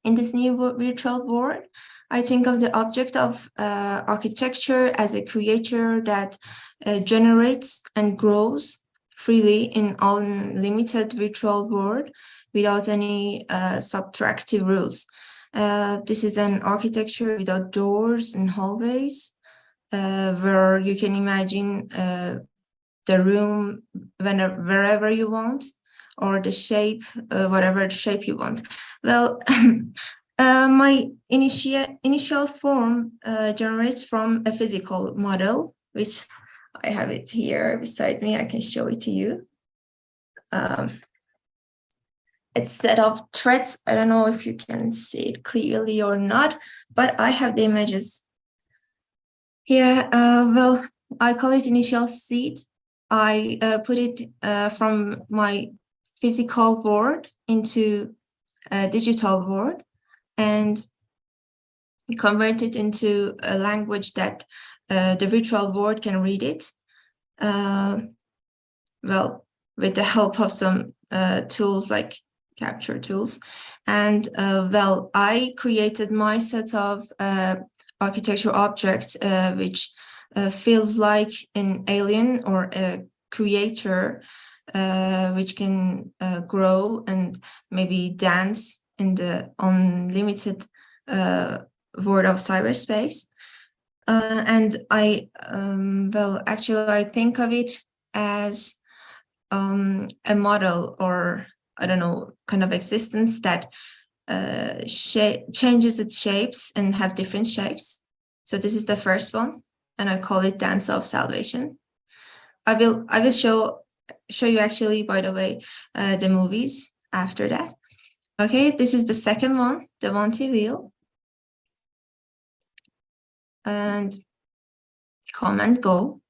E: in this new virtual world, I think of the object of architecture as a creature that generates and grows freely in unlimited virtual world without any subtractive rules. This is an architecture without doors and hallways, where you can imagine the room wherever you want, or the shape, whatever shape you want. Well, my initial form generates from a physical model, which I have it here beside me. I can show it to you. It's set of threads. I don't know if you can see it clearly or not, but I have the images here. Well, I call it initial seed. I put it from my physical world into a digital world and convert it into a language that the virtual world can read it. Well, with the help of some tools like capture tools. And well, I created my set of architectural objects, which feels like an alien or a creator, which can grow and maybe dance in the unlimited world of cyberspace. And I, well, actually, I think of it as a model, or I don't know, kind of existence that changes its shapes and have different shapes. So this is the first one, and I call it Dance of Salvation. I will show you actually, by the way, the movies after that. Okay, this is the second one, the Wanty Wheel. And come and go.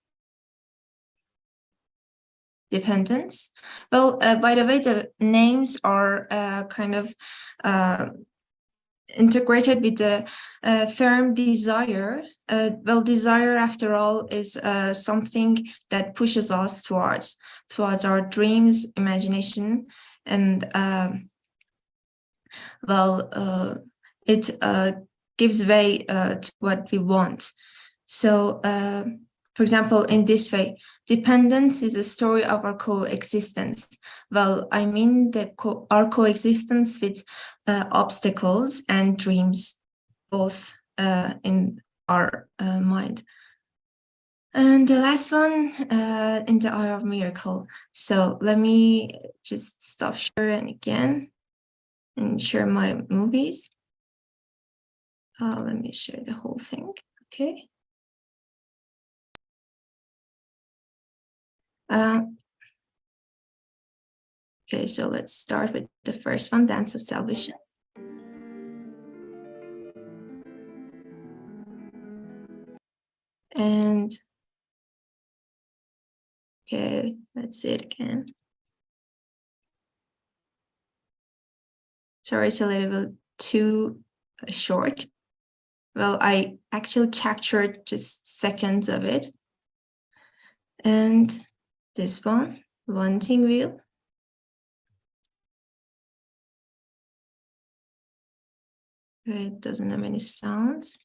E: Dependence. Well, by the way, the names are kind of integrated with the term desire. Well, desire, after all, is something that pushes us towards our dreams, imagination, and well, it gives way to what we want. So, for example, in this way, dependence is a story of our coexistence. Well, I mean our coexistence with obstacles and dreams, both in our mind. And the last one, in the Eye of Miracle. So let me just stop sharing again and share my movies. Let me share the whole thing. Okay. Okay, so let's start with the first one, Dance of Salvation. And okay, let's see it again. Sorry, it's a little bit too short. Well, I actually captured just seconds of it. And this one, Wanting Wheel. It doesn't have any sounds.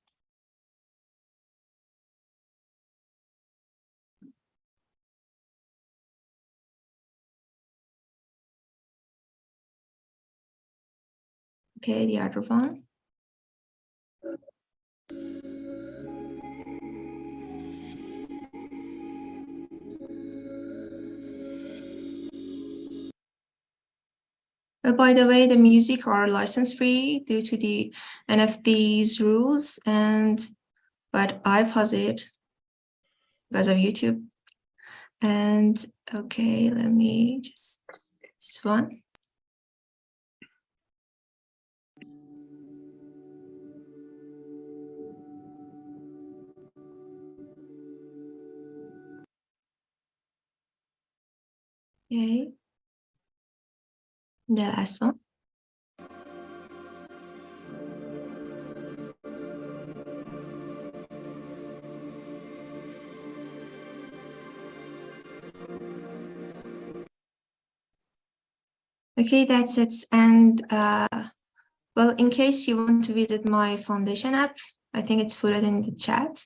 E: Okay, the other one. By the way, the music are license free due to the NFTs rules, but I pause it because of YouTube. And okay, let me just this one. Okay. The last one. Okay, that's it. And well, in case you want to visit my foundation app, I think it's put it in the chat,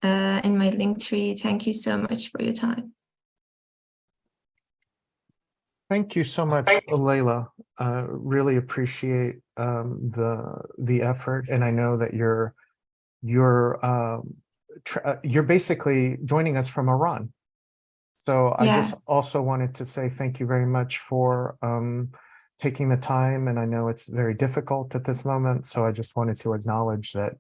E: in my link tree. Thank you so much for your time.
A: Thank you so much, Leila. Really appreciate the effort, and I know that you're basically joining us from Iran. So I just also wanted to say thank you very much for taking the time, and I know it's very difficult at this moment. So I just wanted to acknowledge that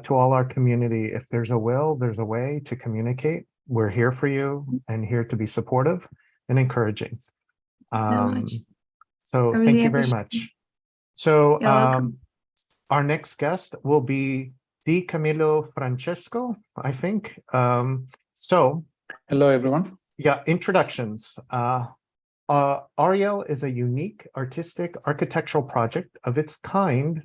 A: to all our community, if there's a will, there's a way to communicate. We're here for you and here to be supportive and encouraging. So
E: really
A: thank you very much. So our next guest will be Camillo Francesco, I think. So
F: hello, everyone.
A: Yeah, introductions. Aureal is a unique artistic architectural project of its kind,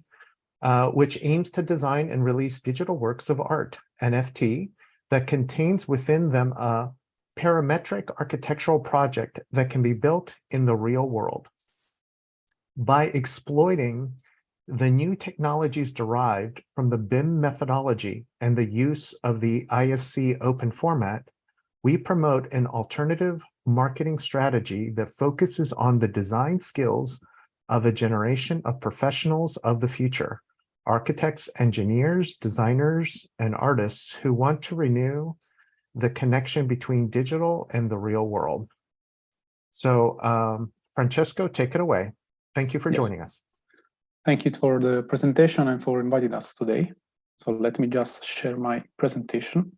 A: which aims to design and release digital works of art, NFT, that contains within them a parametric architectural project that can be built in the real world. By exploiting the new technologies derived from the BIM methodology and the use of the IFC open format, we promote an alternative marketing strategy that focuses on the design skills of a generation of professionals of the future, architects, engineers, designers, and artists who want to renew the connection between digital and the real world. So Francesco, take it away. Thank you for joining us.
F: Thank you for the presentation and for inviting us today. So let me just share my presentation.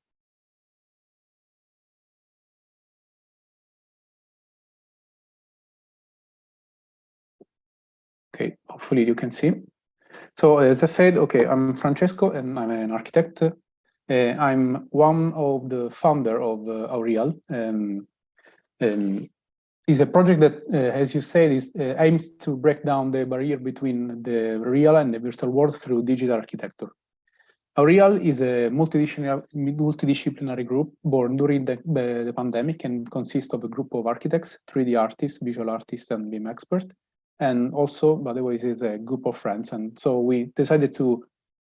F: Okay, hopefully you can see. So as I said, okay, I'm Francesco and I'm an architect. I'm one of the founder of Aureal. It's a project that, as you said, aims to break down the barrier between the real and the virtual world through digital architecture. Aureal is a multidisciplinary group born during the pandemic and consists of a group of architects, 3D artists, visual artists, and BIM experts. And also, by the way, it is a group of friends. And so we decided to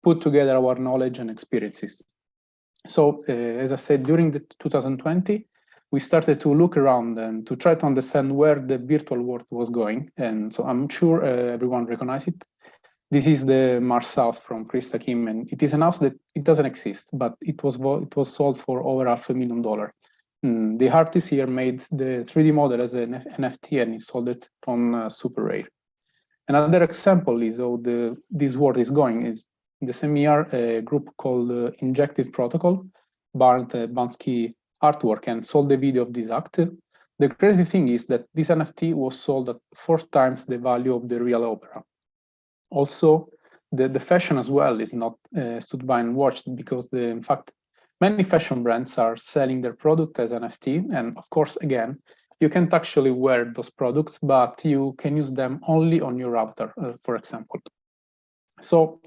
F: put together our knowledge and experiences. So as I said, during the 2020, we started to look around and to try to understand where the virtual world was going. And so I'm sure everyone recognizes it. This is the Mars house from Chris Hakim, and it is an house that it doesn't exist, but it was sold for over $500,000. The artist here made the 3D model as an NFT and he sold it on Super Rare. Another example is how this world is going is In the same year, a group called Injective Protocol burned Bansky artwork and sold the video of this act. The crazy thing is that this NFT was sold at 4 times the value of the real opera. Also, the fashion as well is not stood by and watched, because in fact, many fashion brands are selling their product as NFT. And of course, again, you can't actually wear those products, but you can use them only on your avatar, for example. So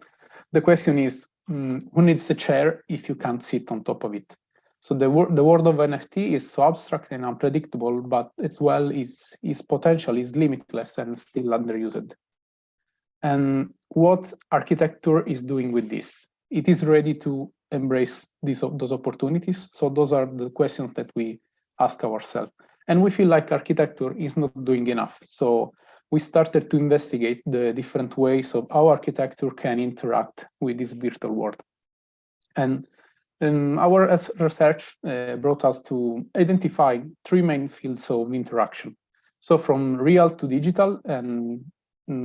F: the question is, who needs a chair if you can't sit on top of it? So the world of NFT is so abstract and unpredictable, but as well its potential is limitless and still underused. And what architecture is doing with this? It is ready to embrace those opportunities. So those are the questions that we ask ourselves. And we feel like architecture is not doing enough. So we started to investigate the different ways of how architecture can interact with this virtual world. And our research brought us to identify 3 main fields of interaction. So from real to digital, and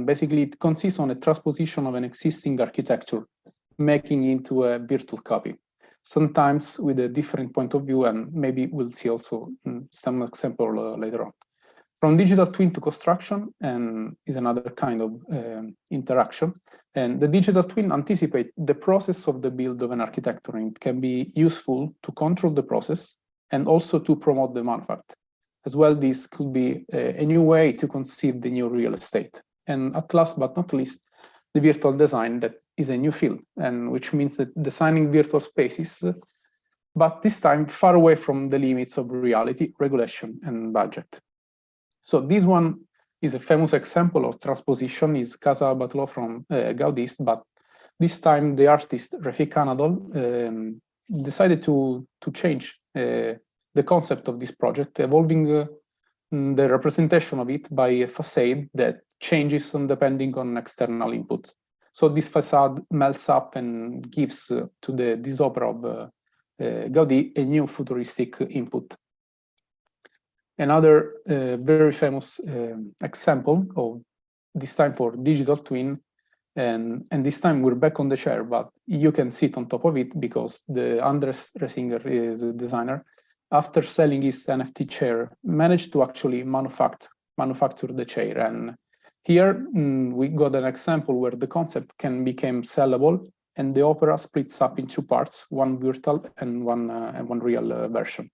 F: basically it consists on a transposition of an existing architecture, making it into a virtual copy, sometimes with a different point of view, and maybe we'll see also some example later on. From digital twin to construction is another kind of interaction. And the digital twin anticipates the process of the build of an architecture, and it can be useful to control the process and also to promote the manufacture. As well, this could be a new way to conceive the new real estate. And at last but not least, the virtual design, that is a new field, and which means that designing virtual spaces, but this time far away from the limits of reality, regulation, and budget. So this one is a famous example of transposition, is Casa Batlló from Gaudí, but this time the artist Rafik Anadol decided to change the concept of this project, evolving the representation of it by a facade that changes depending on external inputs. So this facade melts up and gives to this opera of Gaudí a new futuristic input. Another very famous example of this time for digital twin, and this time we're back on the chair, but you can sit on top of it because the Andres Resinger is a designer. After selling his NFT chair, managed to actually manufacture the chair. And here we got an example where the concept can become sellable, and the opera splits up in 2 parts, one virtual and one real version.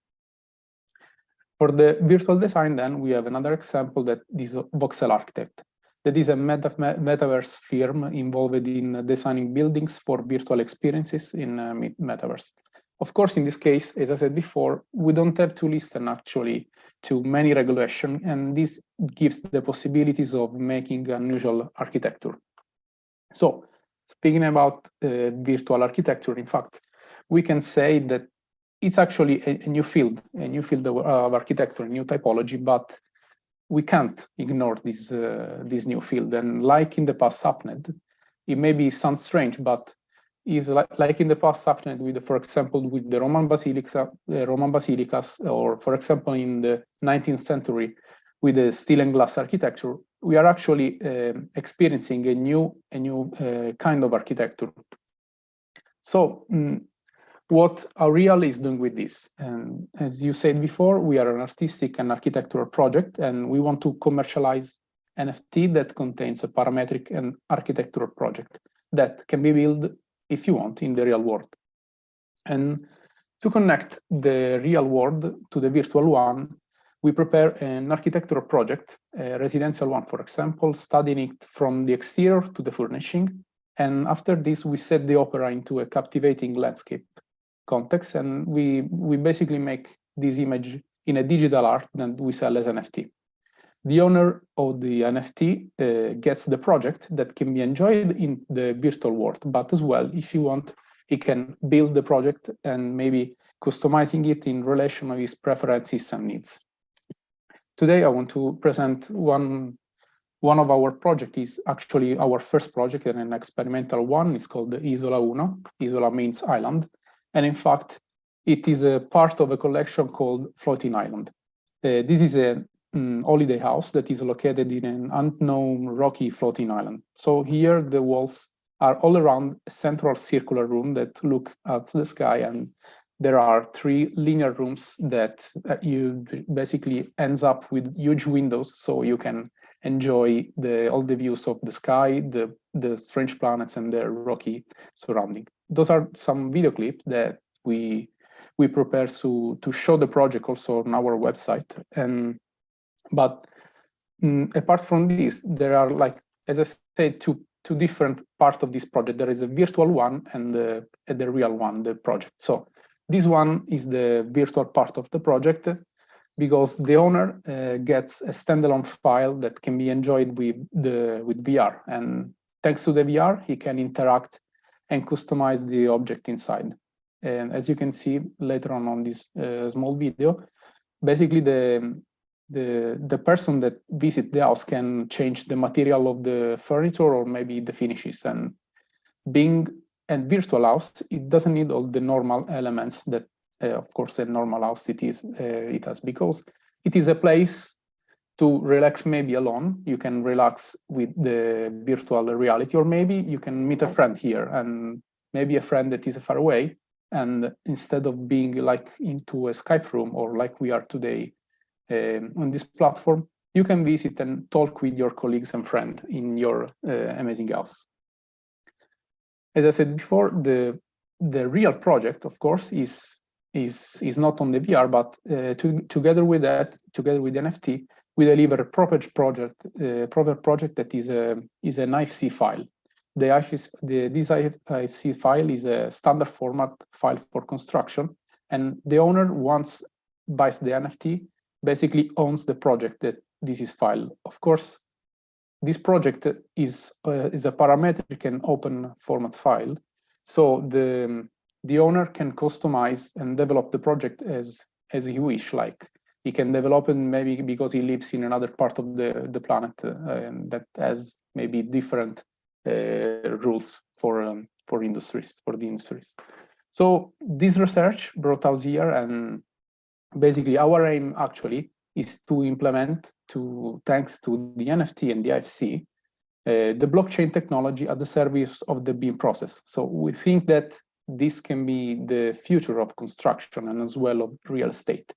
F: For the virtual design, then, we have another example, that is Voxel Architect. That is a metaverse firm involved in designing buildings for virtual experiences in metaverse. Of course, in this case, as I said before, we don't have to listen actually to many regulations, and this gives the possibilities of making unusual architecture. So, speaking about virtual architecture, in fact, we can say that it's actually a new field of architecture, a new typology, but we can't ignore this new field. And like in the past happened, it maybe sounds strange, but is like in the past happened with, for example, with the Roman basilicas, or for example in the 19th century with the steel and glass architecture, we are actually experiencing a new kind of architecture. So what Aureal is doing with this, and as you said before, we are an artistic and architectural project, and we want to commercialize NFT that contains a parametric and architectural project that can be built, if you want, in the real world. And to connect the real world to the virtual one, we prepare an architectural project, a residential one, for example, studying it from the exterior to the furnishing. And after this, we set the opera into a captivating landscape context, and we basically make this image in a digital art that we sell as NFT. The owner of the NFT gets the project that can be enjoyed in the virtual world, but as well, if you want, he can build the project and maybe customizing it in relation to his preferences and needs. Today, I want to present one of our projects. Is actually our first project and an experimental one. It's called the Isola Uno. Isola means island. And in fact, it is a part of a collection called Floating Island. This is a holiday house that is located in an unknown rocky floating island. So here the walls are all around a central circular room that look at the sky, and there are 3 linear rooms that you basically ends up with huge windows, so you can enjoy all the views of the sky, the strange planets, and their rocky surrounding. Those are some video clips that we prepare to show the project also on our website. But apart from this, there are, like, as I said, two different parts of this project. There is a virtual one and the real one, the project. So this one is the virtual part of the project, because the owner gets a standalone file that can be enjoyed with VR. And thanks to the VR, he can interact and customize the object inside. And as you can see later on this small video, basically the person that visits the house can change the material of the furniture or maybe the finishes. And being a virtual house, it doesn't need all the normal elements that, of course, a normal house it has, because it is a place to relax, maybe alone. You can relax with the virtual reality, or maybe you can meet a friend here, and maybe a friend that is far away. And instead of being like into a Skype room, or like we are today on this platform, you can visit and talk with your colleagues and friends in your amazing house. As I said before, the real project, of course, is not on the VR, but together with NFT, we deliver a proper project that is an IFC file. This IFC file is a standard format file for construction, and the owner, once buys the NFT, basically owns the project that this is filed. Of course, this project is a parametric and open format file, so the owner can customize and develop the project as he wish. Like, he can develop it maybe because he lives in another part of the planet that has maybe different rules for the industries. So this research brought us here, and basically our aim actually is to implement, thanks to the NFT and the IFC, the blockchain technology at the service of the BIM process. So we think that this can be the future of construction and as well of real estate.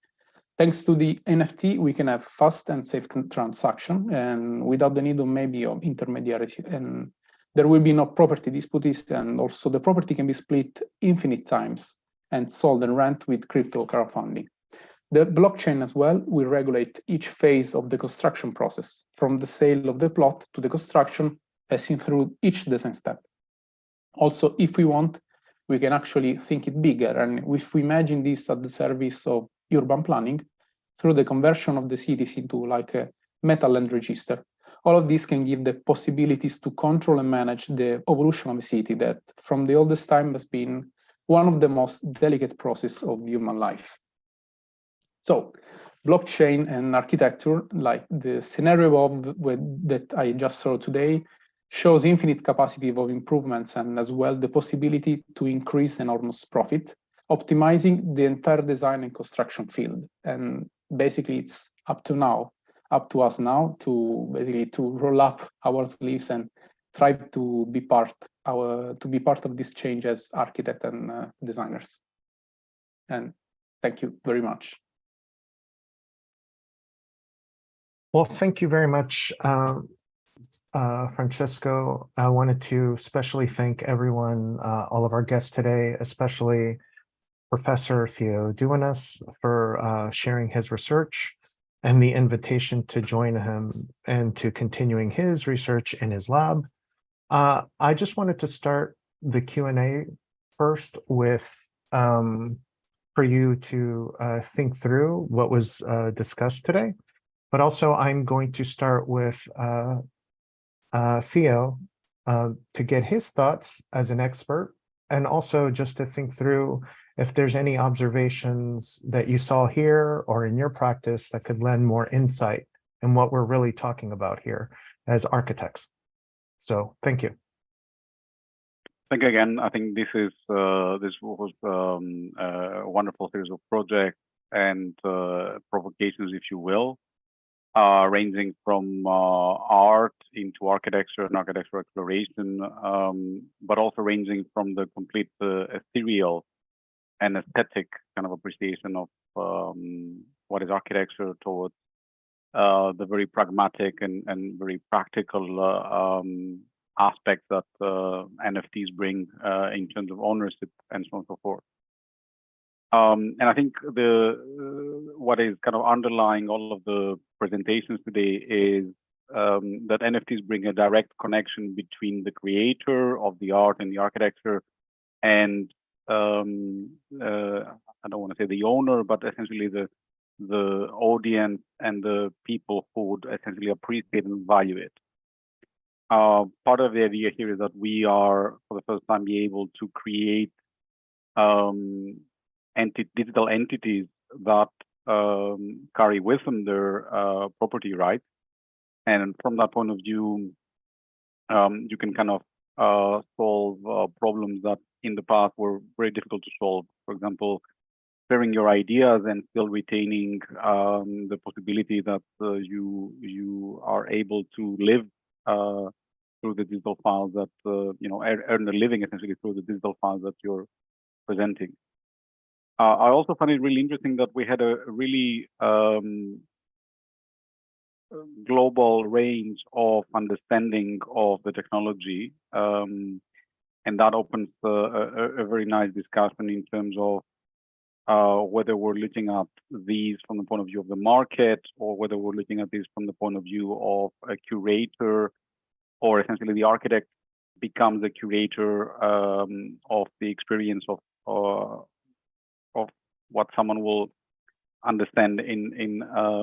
F: Thanks to the NFT, we can have fast and safe transaction, and without the need of maybe of intermediaries, and there will be no property disputes, and also the property can be split infinite times and sold and rent with crypto crowdfunding. The blockchain as well will regulate each phase of the construction process, from the sale of the plot to the construction, passing through each design step. Also, if we want, we can actually think it bigger, and if we imagine this at the service of urban planning, through the conversion of the cities into like a meta land register, all of this can give the possibilities to control and manage the evolution of a city that from the oldest time has been one of the most delicate processes of human life. So blockchain and architecture, like the scenario that I just saw today, shows infinite capacity of improvements, and as well the possibility to increase enormous profit, optimizing the entire design and construction field. And basically it's up to us now to basically to roll up our sleeves and try to be part of this change as architects and designers. And thank you very much.
A: Well, thank you very much, Francesco. I wanted to especially thank everyone, all of our guests today, especially Professor Theo Dounas for sharing his research and the invitation to join him and to continuing his research in his lab. I just wanted to start the Q&A first with for you to think through what was discussed today. But also I'm going to start with Theo to get his thoughts as an expert, and also just to think through if there's any observations that you saw here or in your practice that could lend more insight in what we're really talking about here as architects. So thank you.
B: Thank you again. I think this was a wonderful series of projects and provocations, if you will. ranging from art into architecture and architectural exploration, but also ranging from the complete ethereal and aesthetic kind of appreciation of what is architecture towards the very pragmatic and very practical aspects that NFTs bring in terms of ownership and so on and so forth. And I think what is kind of underlying all of the presentations today is that NFTs bring a direct connection between the creator of the art and the architecture and I don't want to say the owner, but essentially the audience and the people who would essentially appreciate and value it. Part of the idea here is that we are, for the first time, be able to create digital entities that carry with them their property rights. And from that point of view, you can kind of solve problems that in the past were very difficult to solve. For example, sharing your ideas and still retaining the possibility that you are able to live through the digital files that earn a living essentially through the digital files that you're presenting. I also find it really interesting that we had a really global range of understanding of the technology, and that opens a very nice discussion in terms of whether we're looking at these from the point of view of the market, or whether we're looking at these from the point of view of a curator, or essentially the architect becomes the curator of the experience of what someone will understand in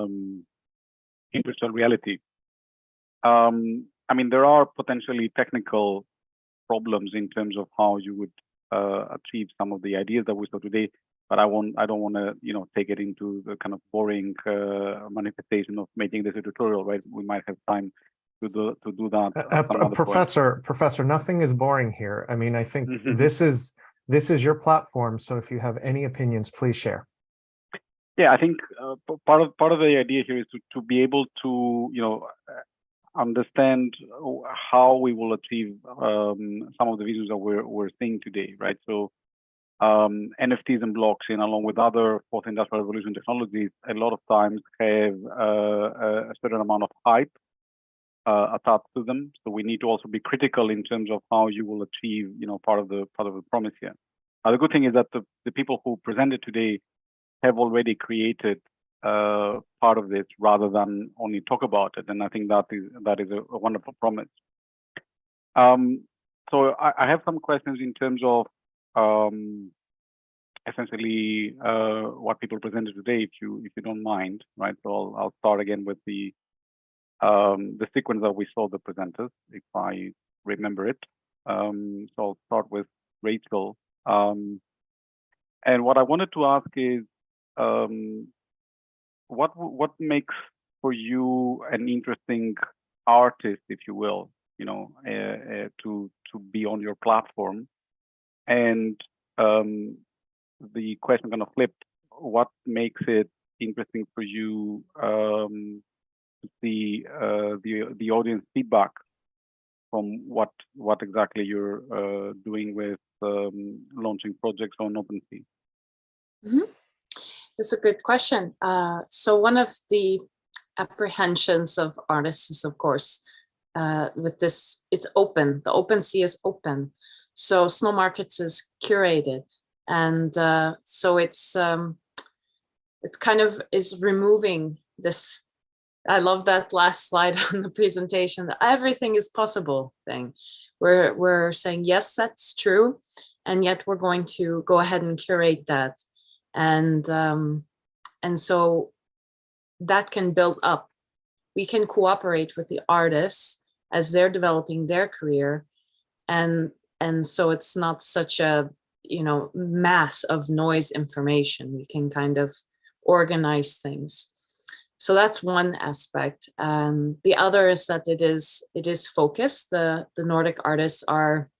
B: virtual reality. I mean, there are potentially technical problems in terms of how you would achieve some of the ideas that we saw today, but I don't want to take it into the kind of boring manifestation of making this a tutorial, right? We might have time to do that.
A: Professor, nothing is boring here. I mean, I think this is your platform, so if you have any opinions, please share.
B: Yeah, I think part of the idea here is to be able to understand how we will achieve some of the visions that we're seeing today, right? So NFTs and blockchain, along with other fourth industrial revolution technologies, a lot of times have a certain amount of hype attached to them. So we need to also be critical in terms of how you will achieve, part of the promise here. The good thing is that the people who presented today have already created part of this rather than only talk about it, and I think that is a wonderful promise. So I have some questions in terms of essentially what people presented today, if you don't mind, right? So I'll start again with the sequence that we saw the presenters, if I remember it. So I'll start with Rachel. And what I wanted to ask is, what makes for you an interesting artist, if you will, to be on your platform? And the question kind of flipped: what makes it interesting for you to see the audience feedback from what exactly you're doing with launching projects on OpenSea?
C: It's a good question. So one of the apprehensions of artists is, of course, with this, it's open. The OpenSea is open. So Snowmarkets is curated. And so it kind of is removing this. I love that last slide on the presentation, the everything is possible thing. We're saying, yes, that's true. And yet we're going to go ahead and curate that. And so that can build up. We can cooperate with the artists as they're developing their career. And so it's not such a, mass of noise information. We can kind of organize things. So that's one aspect. The other is that it is focused. The Nordic artists are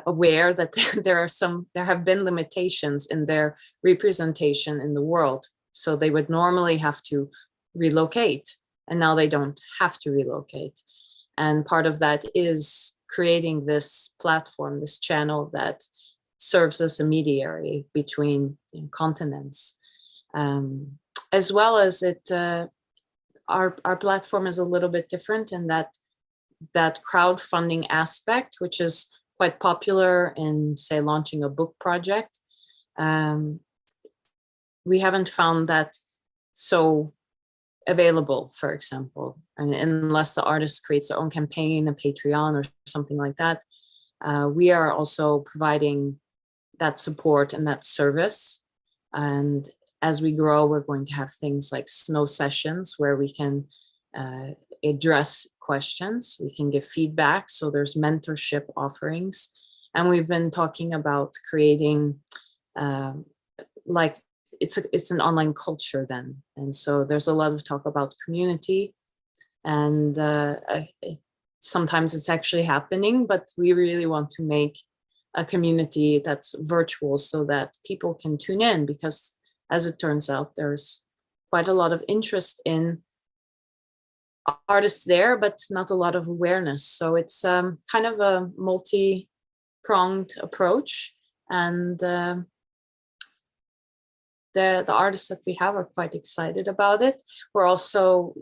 C: aware that there have been limitations in their representation in the world. So they would normally have to relocate, and now they don't have to relocate. And part of that is creating this platform, this channel that serves as a mediary between continents, as well as our platform is a little bit different in that crowdfunding aspect, which is quite popular in, say, launching a book project. We haven't found that so available, for example, and unless the artist creates their own campaign, a Patreon or something like that. We are also providing that support and that service. And as we grow, we're going to have things like snow sessions where we can address questions, we can give feedback. So there's mentorship offerings. And we've been talking about creating like it's an online culture then. And so there's a lot of talk about community, and sometimes it's actually happening, but we really want to make a community that's virtual so that people can tune in, because as it turns out, there's quite a lot of interest in artists there, but not a lot of awareness. So it's kind of a multi-pronged approach, and the artists that we have are quite excited about it. We're also,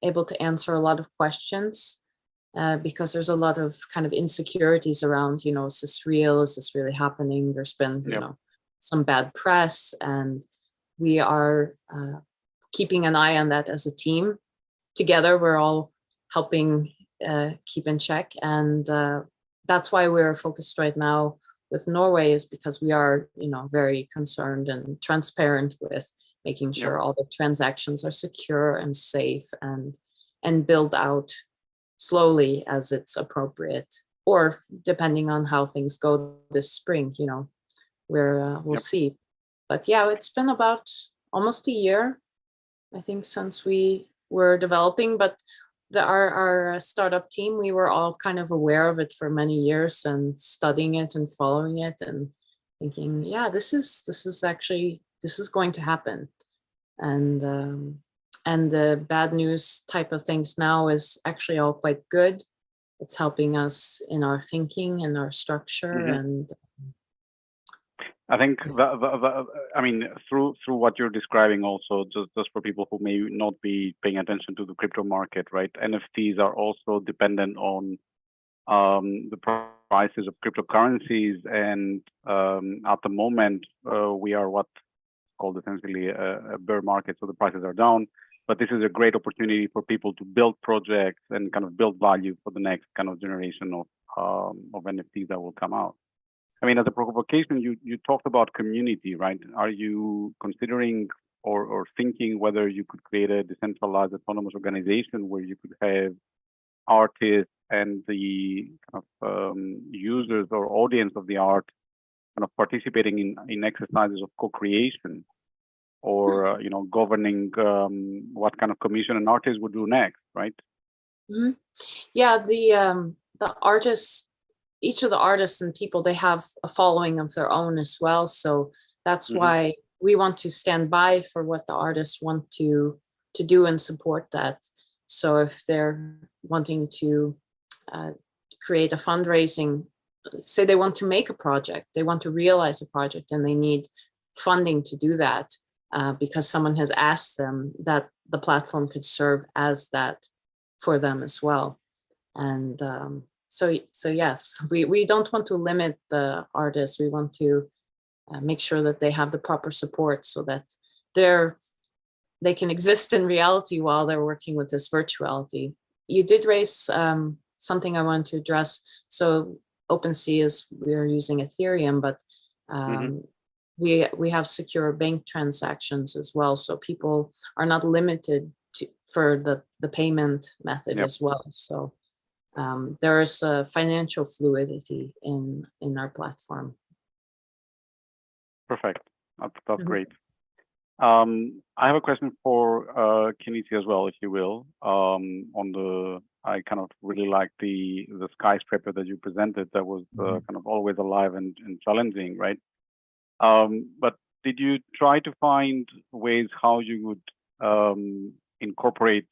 C: able to answer a lot of questions because there's a lot of kind of insecurities around, is this real? Is this really happening? There's been, some bad press, and we are keeping an eye on that as a team. Together, we're all helping keep in check. And that's why we're focused right now with Norway, is because we are, very concerned and transparent with making sure all the transactions are secure and safe, and build out slowly as it's appropriate, or depending on how things go this spring, we'll see. But yeah, it's been about almost a year, I think, since we were developing, but our startup team, we were all kind of aware of it for many years and studying it and following it and thinking, yeah, this is going to happen. And the bad news type of things now is actually all quite good. It's helping us in our thinking and our structure. And
B: I think through what you're describing, also just for people who may not be paying attention to the crypto market, right? NFTs are also dependent on the prices of cryptocurrencies, and at the moment we are what's called essentially a bear market, so the prices are down. But this is a great opportunity for people to build projects and kind of build value for the next kind of generation of NFTs that will come out. I mean, as a provocation, you talked about community, right? Are you considering or thinking whether you could create a decentralized autonomous organization where you could have artists and the kind of users or audience of the art kind of participating in exercises of co-creation, or governing what kind of commission an artist would do next, right?
C: Yeah, the artists, each of the artists and people, they have a following of their own as well. So that's why we want to stand by for what the artists want to do and support that. So if they're wanting to create a fundraising, say they want to make a project, they want to realize a project, and they need funding to do that because someone has asked them, that the platform could serve as that for them as well. And so yes, we don't want to limit the artists. We want to make sure that they have the proper support so that they can exist in reality while they're working with this virtuality. You did raise something I want to address. So OpenSea we're using Ethereum, but we have secure bank transactions as well. So people are not limited for the payment method as well. So there is a financial fluidity in our platform.
B: Perfect. That's great. I have a question for Kenichi as well, if you will. I kind of really like the skyscraper that you presented. That was kind of always alive and challenging, right? But did you try to find ways how you would incorporate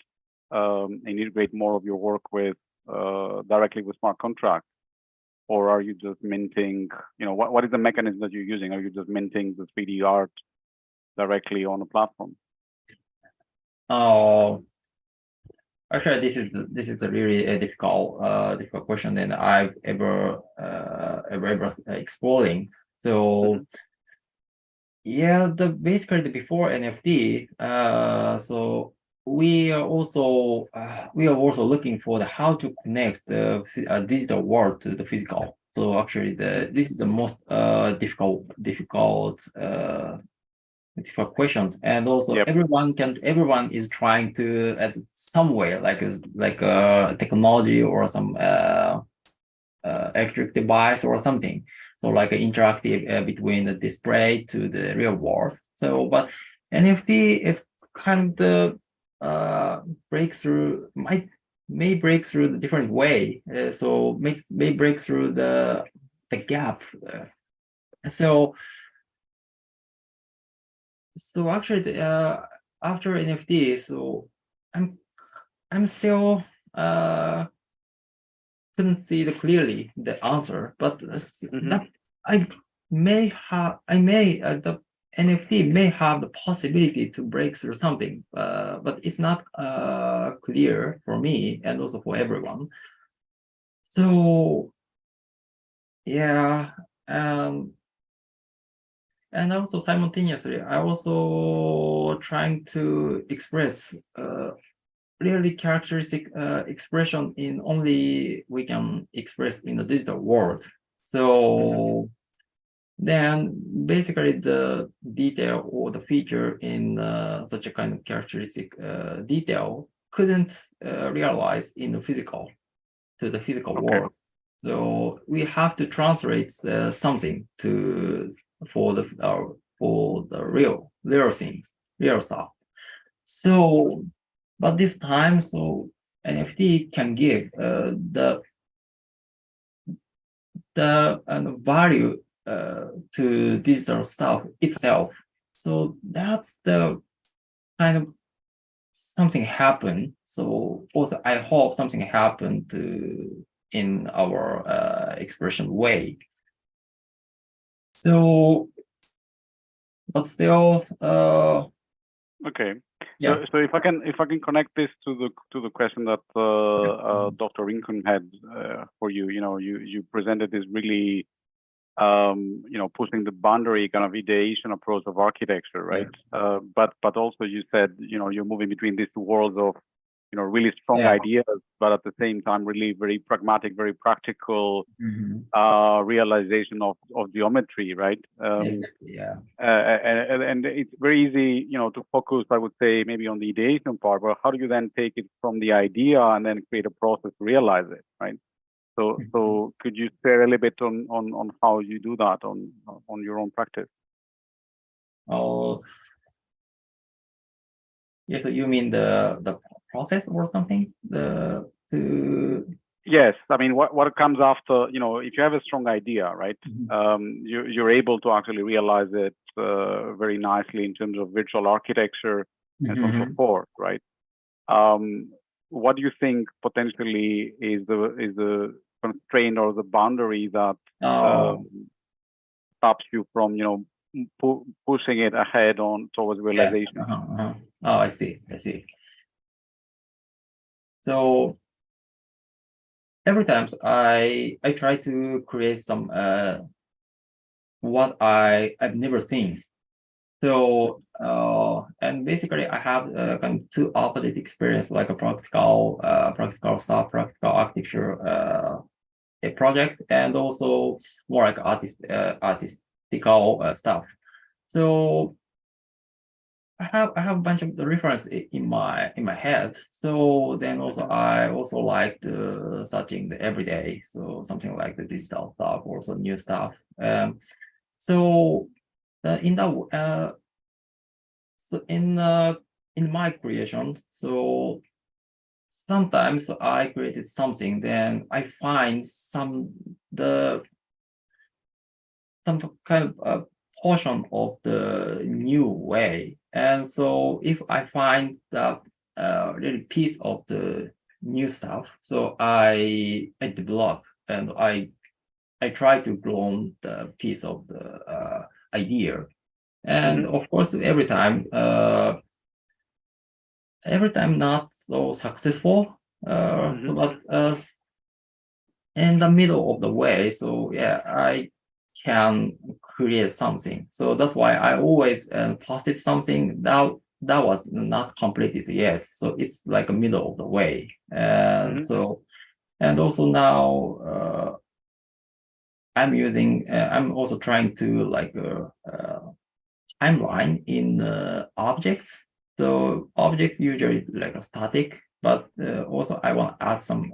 B: and integrate more of your work with directly with smart contracts, or are you just minting? What is the mechanism that you're using? Are you just minting the 3D art directly on the platform?
D: Oh, actually, this is a really difficult question that I've ever exploring. So yeah, basically before NFT, so we are also looking for how to connect the digital world to the physical. So actually, this is the most difficult questions, and also everyone is trying to at some way like technology or some electric device or something, so like interactive between the display to the real world. So but NFT is kind of the breakthrough, may break through the different way, so may break through the gap. So actually, after NFT, so I'm still couldn't see clearly the answer, but that the NFT may have the possibility to break through something, but it's not clear for me and also for everyone. So yeah, and also simultaneously, I also trying to express really characteristic expression in only we can express in the digital world. So then basically the detail or the feature in such a kind of characteristic detail couldn't realize in the physical world. So we have to translate something for the real things, real stuff. So, but this time, so NFT can give the value to digital stuff itself. So that's the kind of something happen. So also, I hope something happened in our expression way. So, but still,
B: okay.
D: Yeah.
B: So if I can connect this to the question that Dr. Rincon had for you, you presented this really pushing the boundary kind of ideation approach of architecture, right?
D: Yeah.
B: But also you said you're moving between these two worlds of really strong ideas, but at the same time really very pragmatic, very practical realization of geometry, right?
D: Exactly, yeah.
B: And it's very easy, to focus, I would say, maybe on the ideation part, but how do you then take it from the idea and then create a process to realize it, right? So could you share a little bit on how you do that on your own practice?
D: Oh, yeah. So you mean the process or something?
B: Yes, I mean what comes after, if you have a strong idea, right? You're able to actually realize it very nicely in terms of virtual architecture and so on and so forth, right? What do you think potentially is the constraint or the boundary that stops you from pushing it ahead towards realization?
D: Oh, I see. So every time I try to create some what I've never seen. So and basically I have kind of two opposite experience, like a practical stuff, practical architecture a project, and also more like artistical stuff. So I have a bunch of the reference in my head. So then also I also like the searching the everyday, so something like the digital stuff, also new stuff. So in that so in my creation, so sometimes I created something, then I find some kind of portion of the new way. And so if I find that really piece of the new stuff. So I develop and I try to grow the piece of the idea. And of course, every time not so successful, but in the middle of the way, so yeah, I can create something. So that's why I always posted something that was not completed yet. So it's like a middle of the way. And so, and also now I'm also trying to like timeline in objects. So objects usually like a static, but also I want to add some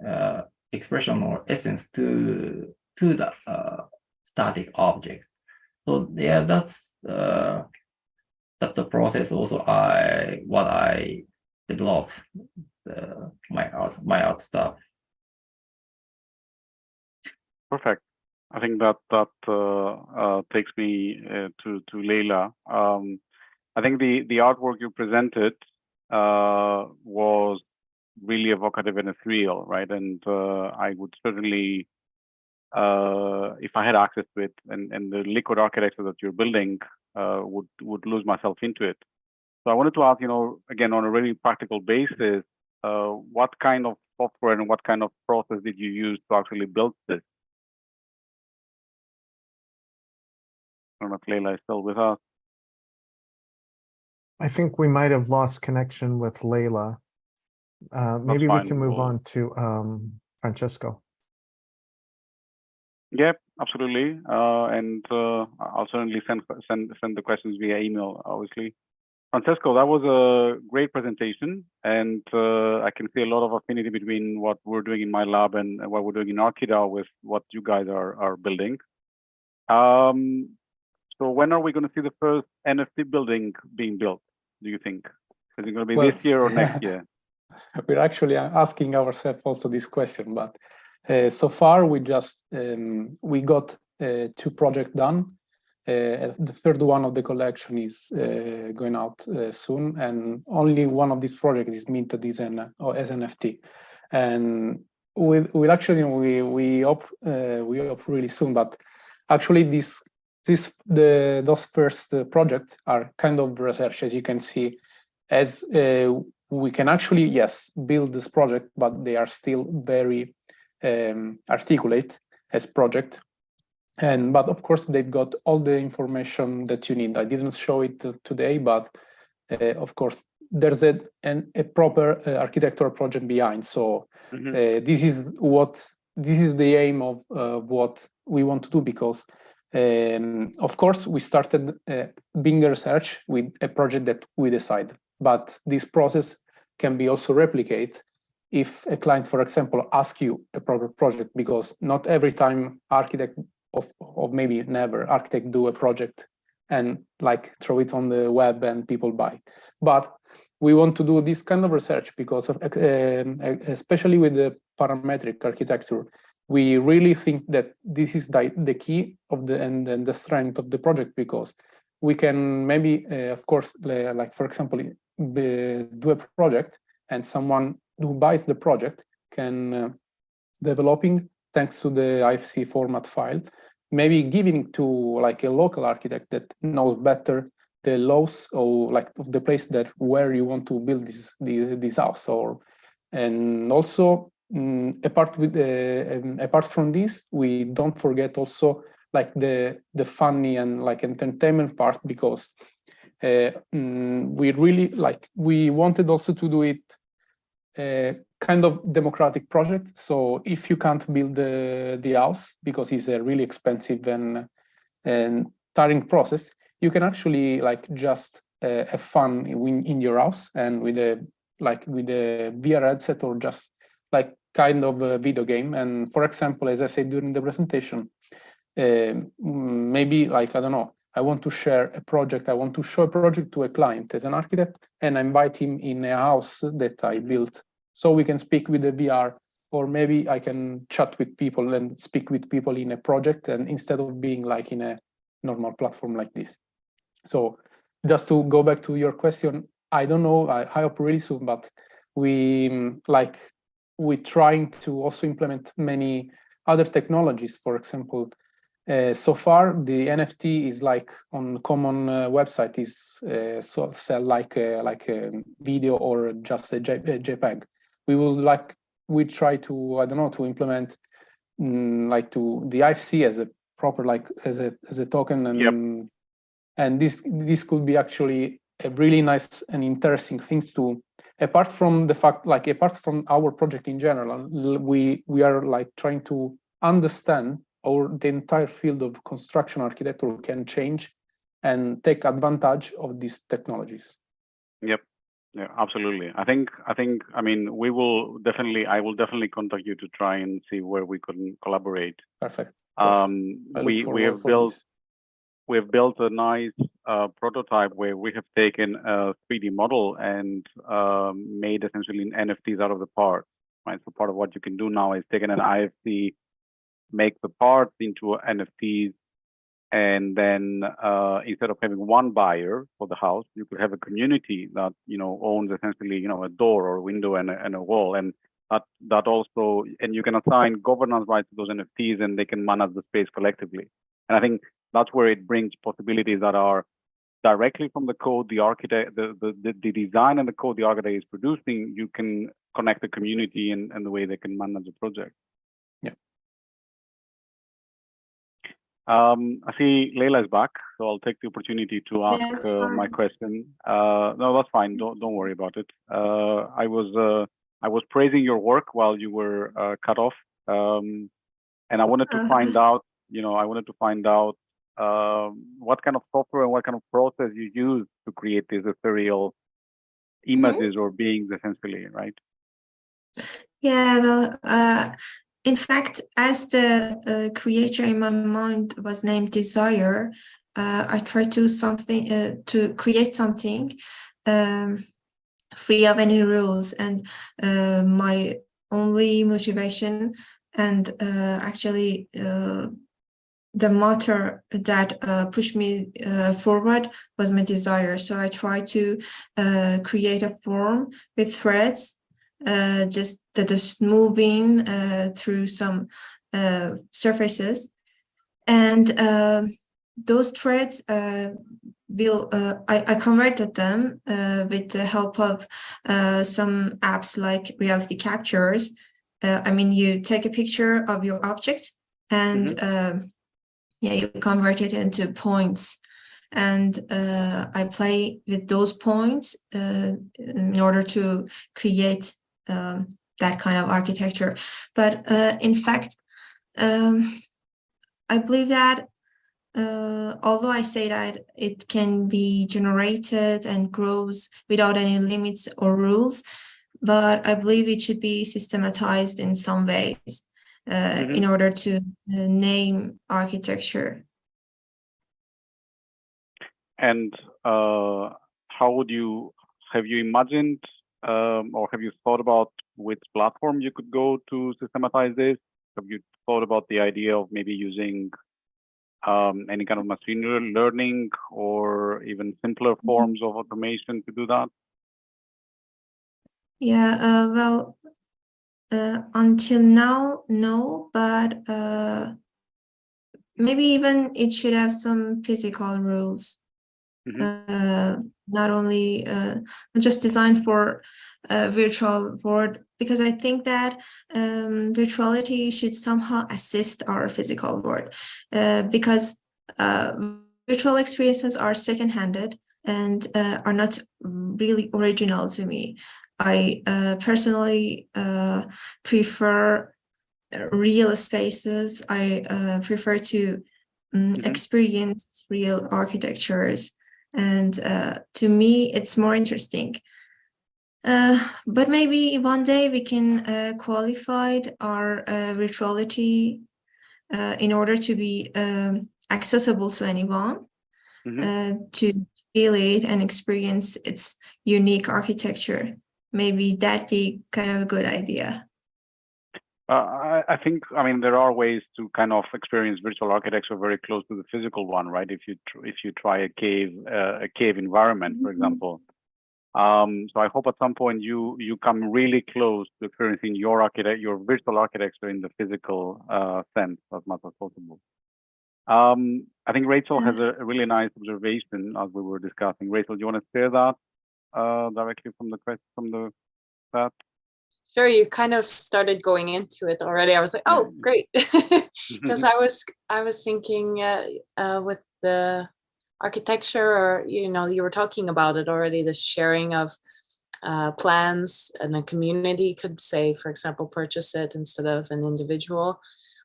D: expression or essence to the static object. So yeah, that's the process. Also, what I develop my art stuff. Perfect. I think that takes me to Leila. I think the artwork you presented was really evocative and ethereal, right? And I would certainly, if I had access to it, and the liquid architecture that you're building, would lose myself into it. So I wanted to ask, again, on a really practical basis, what kind of software and what kind of process did you use to actually build this? I don't know if Leila is still with us.
A: I think we might have lost connection with Leila. Maybe we can move on to Francesco.
B: Yeah, absolutely. And I'll certainly send the questions via email, obviously. Francesco, that was a great presentation, and I can see a lot of affinity between what we're doing in my lab and what we're doing in Arkida with what you guys are building. So when are we going to see the first NFT building being built, do you think? Is it going to be this year or next year?
F: We're actually asking ourselves also this question, but so far we just we got 2 projects done. The third one of the collection is going out soon, and only one of these projects is minted as NFT. And we hope really soon, but actually those first projects are kind of research, as you can see, as we can actually, yes, build this project, but they are still very articulate as project. But of course, they've got all the information that you need. I didn't show it today, but of course, there's a proper architectural project behind. So this is the aim of what we want to do, because of course, we started being a research with a project that we decide, but this process can be also replicated if a client, for example, asks you a proper project, because not every time architect or maybe never architect do a project and like throw it on the web and people buy it. But we want to do this kind of research because of especially with the parametric architecture. We really think that this is the key of the strength of the project, because we can maybe, of course, like for example, do a project and someone who buys the project can developing thanks to the IFC format file, maybe giving to like a local architect that knows better the laws or like of the place that where you want to build this house. And also apart from this, we don't forget also like the funny and like entertainment part, because we really we wanted also to do it kind of democratic project. So if you can't build the house because it's a really expensive and tiring process, you can actually like just have fun in your house and with a VR headset or just like kind of a video game. And for example, as I said during the presentation, maybe like, I don't know, I want to share a project, I want to show a project to a client as an architect, and I invite him in a house that I built, so we can speak with the VR, or maybe I can chat with people and speak with people in a project, and instead of being like in a normal platform like this. So just to go back to your question, I don't know, I hope really soon, but we're trying to also implement many other technologies. For example, so far the NFT is like on common website is sell like a video or just a JPEG. We try to, I don't know, to implement like to the IFC as a proper, like as a token, and
B: Yep.
F: and this could be actually a really nice and interesting things to, apart from the fact, like apart from our project in general, we are like trying to understand how the entire field of construction architecture can change and take advantage of these technologies.
B: Yep. Yeah, absolutely. I mean, I will definitely contact you to try and see where we can collaborate.
F: Perfect.
B: We have built a nice prototype where we have taken a 3D model and made essentially NFTs out of the parts. Right. So part of what you can do now is take an IFC, make the parts into NFTs, and then instead of having one buyer for the house, you could have a community that owns essentially a door or a window and a wall, and that also, and you can assign governance rights to those NFTs, and they can manage the space collectively. And I think that's where it brings possibilities that are directly from the code the architect, the design and the code the architect is producing. You can connect the community and the way they can manage the project.
F: Yeah.
B: I see Leila is back, so I'll take the opportunity to ask my question. No, that's fine. Don't worry about it. I was praising your work while you were cut off, and I wanted to find out. What kind of software and what kind of process you use to create these ethereal images or beings, essentially, right?
E: Yeah, well, in fact, as the creator in my mind was named Desire, I tried to create something free of any rules, and my only motivation and actually the motor that pushed me forward was my desire. So I tried to create a form with threads, just that is moving through some surfaces, and those threads I converted them with the help of some apps like reality captures. I mean, you take a picture of your object and you convert it into points, and I play with those points in order to create that kind of architecture. But in fact, I believe that although I say that it can be generated and grows without any limits or rules, but I believe it should be systematized in some ways in order to name architecture.
B: And have you imagined or have you thought about which platform you could go to systematize this? Have you thought about the idea of maybe using any kind of machine learning or even simpler forms of automation to do that?
E: Yeah, well, until now, no, but maybe even it should have some physical rules. Not only not just designed for virtual world, because I think that virtuality should somehow assist our physical world, because virtual experiences are second-handed and are not really original to me. I personally prefer real spaces. I prefer to experience real architectures, and to me it's more interesting. But maybe one day we can qualify our virtuality in order to be accessible to anyone, to feel it and experience its unique architecture. Maybe that'd be kind of a good idea.
B: I think, I mean, there are ways to kind of experience virtual architecture very close to the physical one, right? If you try a cave environment, for example, So I hope at some point you come really close to experiencing your virtual architecture in the physical sense as much as possible. I think Rachel has a really nice observation as we were discussing. Rachel, do you want to share that directly from the chat?
C: Sure, you kind of started going into it already. I was like, oh, great, because I was thinking with the architecture, or you were talking about it already, the sharing of plans, and a community could say, for example, purchase it instead of an individual.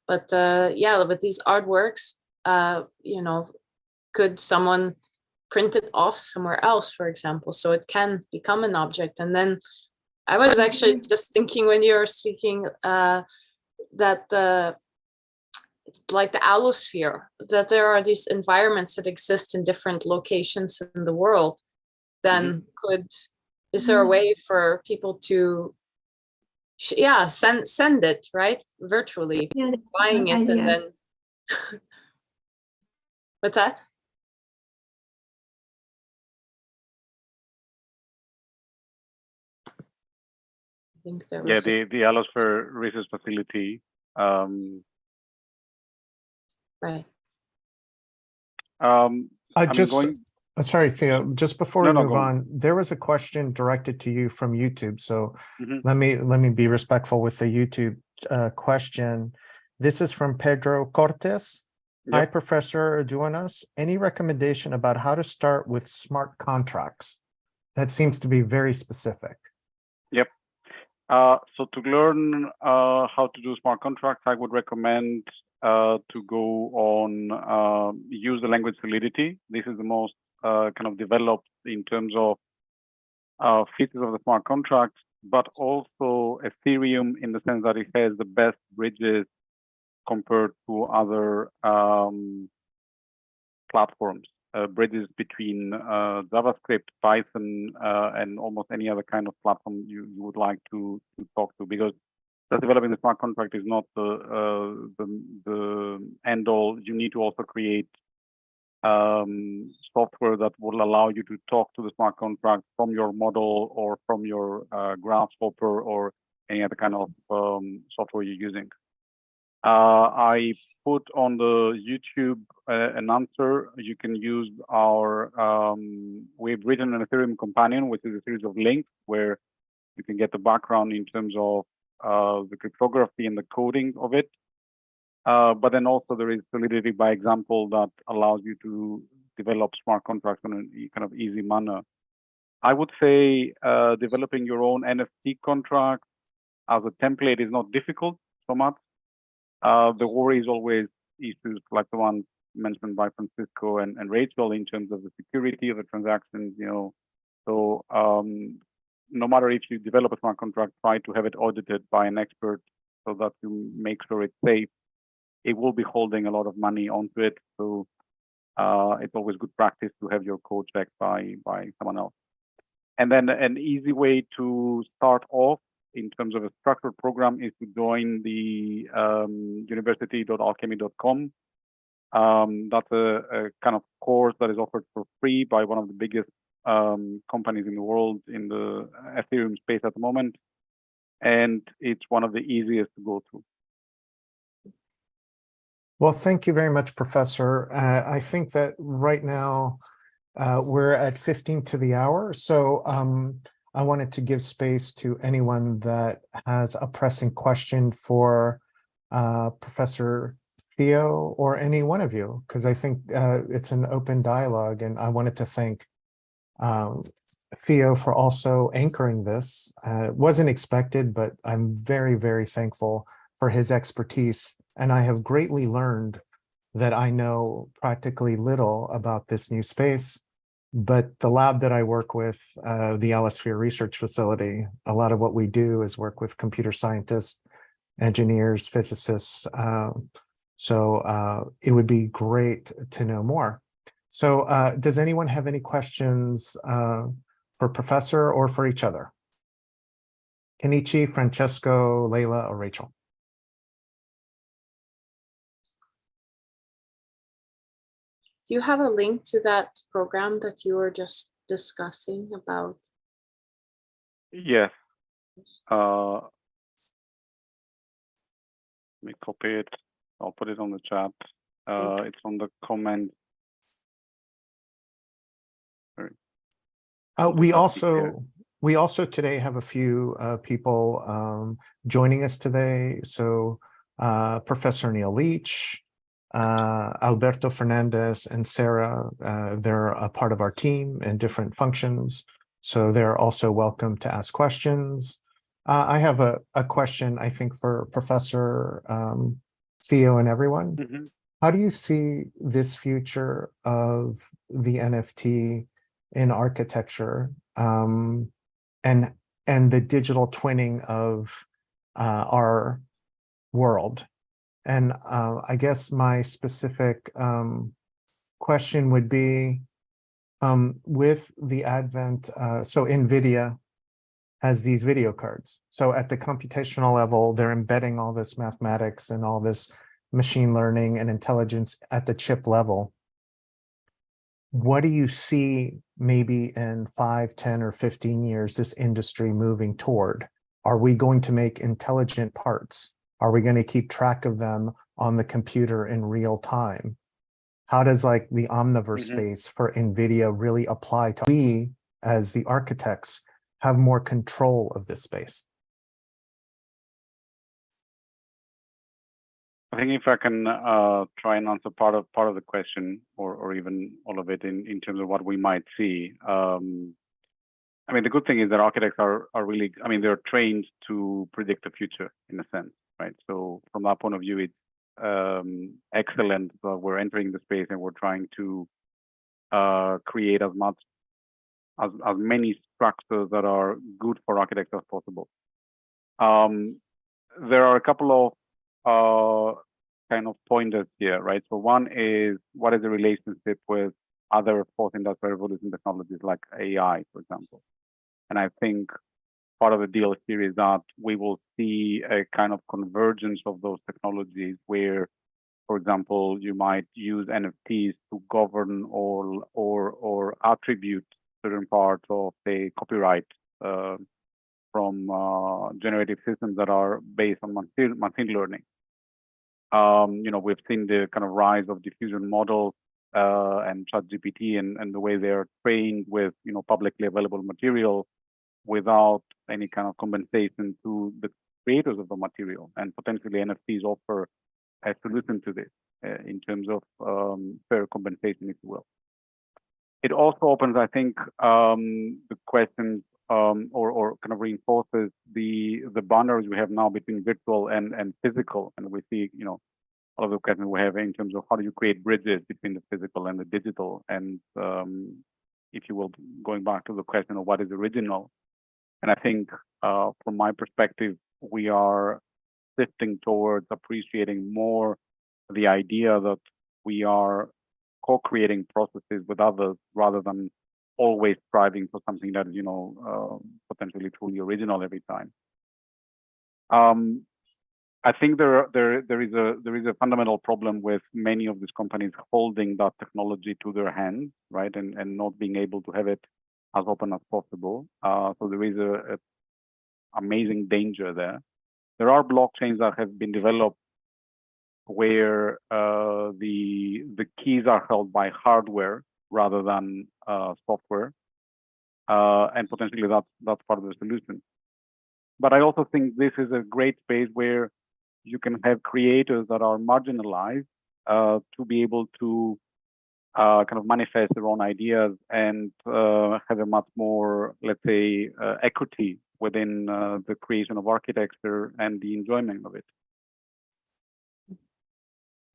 C: But yeah, with these artworks, could someone print it off somewhere else, for example, so it can become an object? And then I was actually just thinking when you were speaking that like the allosphere, that there are these environments that exist in different locations in the world, then is there a way for people to send it, right, virtually, buying it, and then what's that? I think there was
B: the Allosphere Research Facility.
C: Right.
A: Sorry, Theo, just before we move
B: go
A: on, there was a question directed to you from YouTube. So let me be respectful with the YouTube question. This is from Pedro Cortes.
B: Yep.
A: Hi, Professor Dounas. Any recommendation about how to start with smart contracts? That seems to be very specific.
B: Yep. So to learn how to do smart contracts, I would recommend to go on use the language Solidity. This is the most kind of developed in terms of features of the smart contracts, but also Ethereum in the sense that it has the best bridges compared to other platforms, bridges between JavaScript, Python, and almost any other kind of platform you would like to talk to, because just developing the smart contract is not the end all. You need to also create software that will allow you to talk to the smart contract from your model or from your Grasshopper or any other kind of software you're using. I put on the YouTube an answer. You can use our, we've written an Ethereum companion, which is a series of links where you can get the background in terms of the cryptography and the coding of it. But then also there is Solidity by example that allows you to develop smart contracts in a kind of easy manner. I would say developing your own NFT contract as a template is not difficult so much. The worry is always issues like the one mentioned by Francesco and Rachel in terms of the security of the transactions, So no matter if you develop a smart contract, try to have it audited by an expert so that you make sure it's safe. It will be holding a lot of money onto it, so it's always good practice to have your code checked by someone else. And then an easy way to start off in terms of a structured program is to join the university.alchemy.com. That's a kind of course that is offered for free by one of the biggest companies in the world in the Ethereum space at the moment. And it's one of the easiest to go through.
A: Well, thank you very much, Professor. I think that right now we're at 15 to the hour. So I wanted to give space to anyone that has a pressing question for Professor Theo or any one of you, because I think it's an open dialogue, and I wanted to thank Theo for also anchoring this. It wasn't expected, but I'm very, very thankful for his expertise. And I have greatly learned that I know practically little about this new space. But the lab that I work with, the Allosphere Research Facility, a lot of what we do is work with computer scientists, engineers, physicists. So it would be great to know more. So does anyone have any questions for Professor or for each other? Kenichi, Francesco, Leila, or Rachel?
C: Do you have a link to that program that you were just discussing about
B: Yes. Let me copy it. I'll put it on the chat. It's on the comment.
A: We also today have a few people joining us today. So Professor Neil Leach, Alberto Fernandez, and Sarah, they're a part of our team in different functions. So they're also welcome to ask questions. I have a question, I think, for Professor Theo and everyone.
B: Mm-hmm.
A: How do you see this future of the NFT in architecture and the digital twinning of our world? And I guess my specific question would be, with the advent, so NVIDIA has these video cards. So at the computational level, they're embedding all this mathematics and all this machine learning and intelligence at the chip level. What do you see maybe in 5, 10, or 15 years, this industry moving toward? Are we going to make intelligent parts? Are we going to keep track of them on the computer in real time? How does like the omniverse space for NVIDIA really apply to we as the architects have more control of this space?
B: I think if I can try and answer part of the question, or even all of it in terms of what we might see. I mean, the good thing is that architects are really, I mean, they're trained to predict the future in a sense, right? So from that point of view, it's excellent that we're entering the space and we're trying to create as many structures that are good for architects as possible. There are a couple of kind of pointers here, right? So one is, what is the relationship with other fourth industrial revolution technologies like AI, for example? And I think part of the deal here is that we will see a kind of convergence of those technologies where, for example, you might use NFTs to govern or attribute certain parts of, say, copyright from generative systems that are based on machine learning. You know, we've seen the kind of rise of diffusion models and ChatGPT and the way they're trained with, you know, publicly available material without any kind of compensation to the creators of the material. And potentially NFTs offer a solution to this in terms of fair compensation, if you will. It also opens, I think, the questions or kind of reinforces the boundaries we have now between virtual and physical. And we see, you know, all of the questions we have in terms of how do you create bridges between the physical and the digital. And if you will, going back to the question of what is original. And I think from my perspective, we are shifting towards appreciating more the idea that we are co-creating processes with others rather than always striving for something that is, you know, potentially truly original every time. I think there is a fundamental problem with many of these companies holding that technology to their hands, right, and not being able to have it as open as possible. So there is a amazing danger there. There are blockchains that have been developed where the keys are held by hardware rather than software, and potentially that's part of the solution. But I also think this is a great space where you can have creators that are marginalized to be able to kind of manifest their own ideas and have a much more, let's say, equity within the creation of architecture and the enjoyment of it.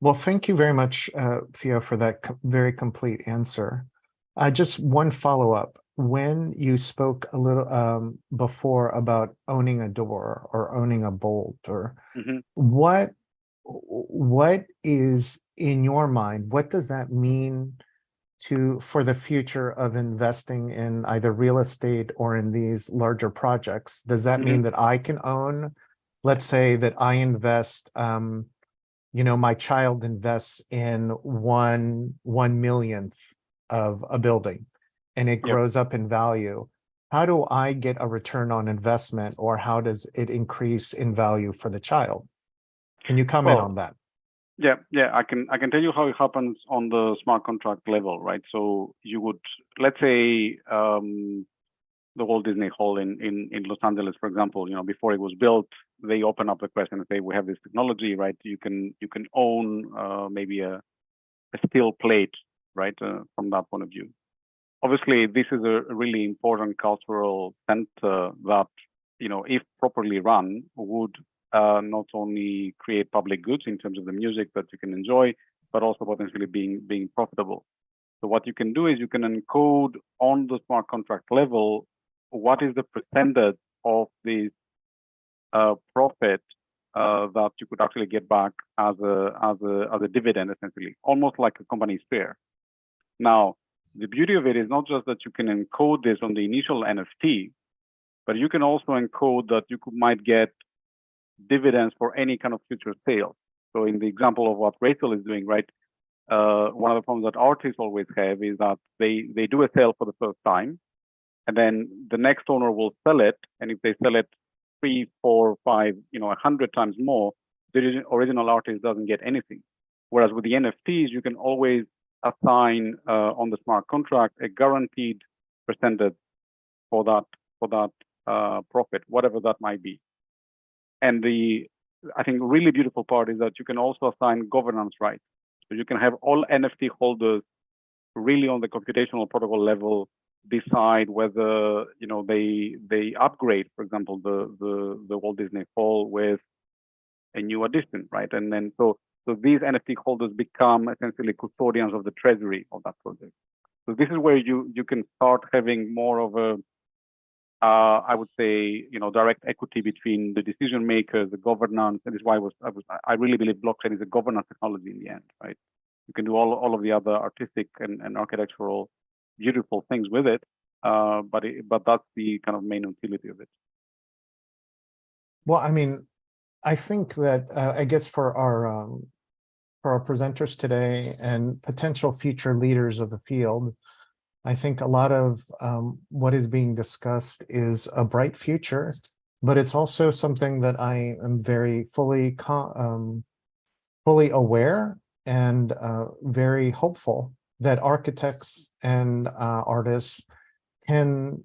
A: Well, thank you very much, Theo, for that very complete answer. Just one follow-up. When you spoke a little before about owning a door or owning a bolt, or what is in your mind? What does that mean for the future of investing in either real estate or in these larger projects? Does that mean that I can own, let's say that I invest, you know, my child invests in 1/1 millionth of a building and it grows up in value. how do I get a return on investment, or how does it increase in value for the child? Can you comment on that?
B: Yeah, I can tell you how it happens on the smart contract level, right? So you would, let's say, the Walt Disney Hall in Los Angeles, for example, before it was built, they open up the question and say, we have this technology, right? You can own maybe a steel plate, right? From that point of view. Obviously, this is a really important cultural center that, if properly run, would not only create public goods in terms of the music that you can enjoy, but also potentially being profitable. So what you can do is you can encode on the smart contract level what is the percentage of this profit that you could actually get back as a dividend, essentially, almost like a company's share. Now, the beauty of it is not just that you can encode this on the initial NFT, but you can also encode that you might get dividends for any kind of future sales. So in the example of what Rachel is doing, right? One of the problems that artists always have is that they do a sale for the first time, and then the next owner will sell it. And if they sell it 3, 4, 5, 100 times more, the original artist doesn't get anything. Whereas with the NFTs, you can always assign on the smart contract a guaranteed percentage for that profit, whatever that might be. And I think really beautiful part is that you can also assign governance rights. So you can have all NFT holders really on the computational protocol level decide whether they upgrade, for example, the Walt Disney Hall with a new addition, right? And then so these NFT holders become essentially custodians of the treasury of that project. So this is where you can start having more of a I would say, direct equity between the decision makers, the governance, and this is why I really believe blockchain is a governance technology in the end, right? You can do all of the other artistic and architectural beautiful things with it, but that's the kind of main utility of it.
A: Well, I mean, I think that I guess for our presenters today and potential future leaders of the field, I think a lot of what is being discussed is a bright future, but it's also something that I am very fully aware and very hopeful that architects and artists can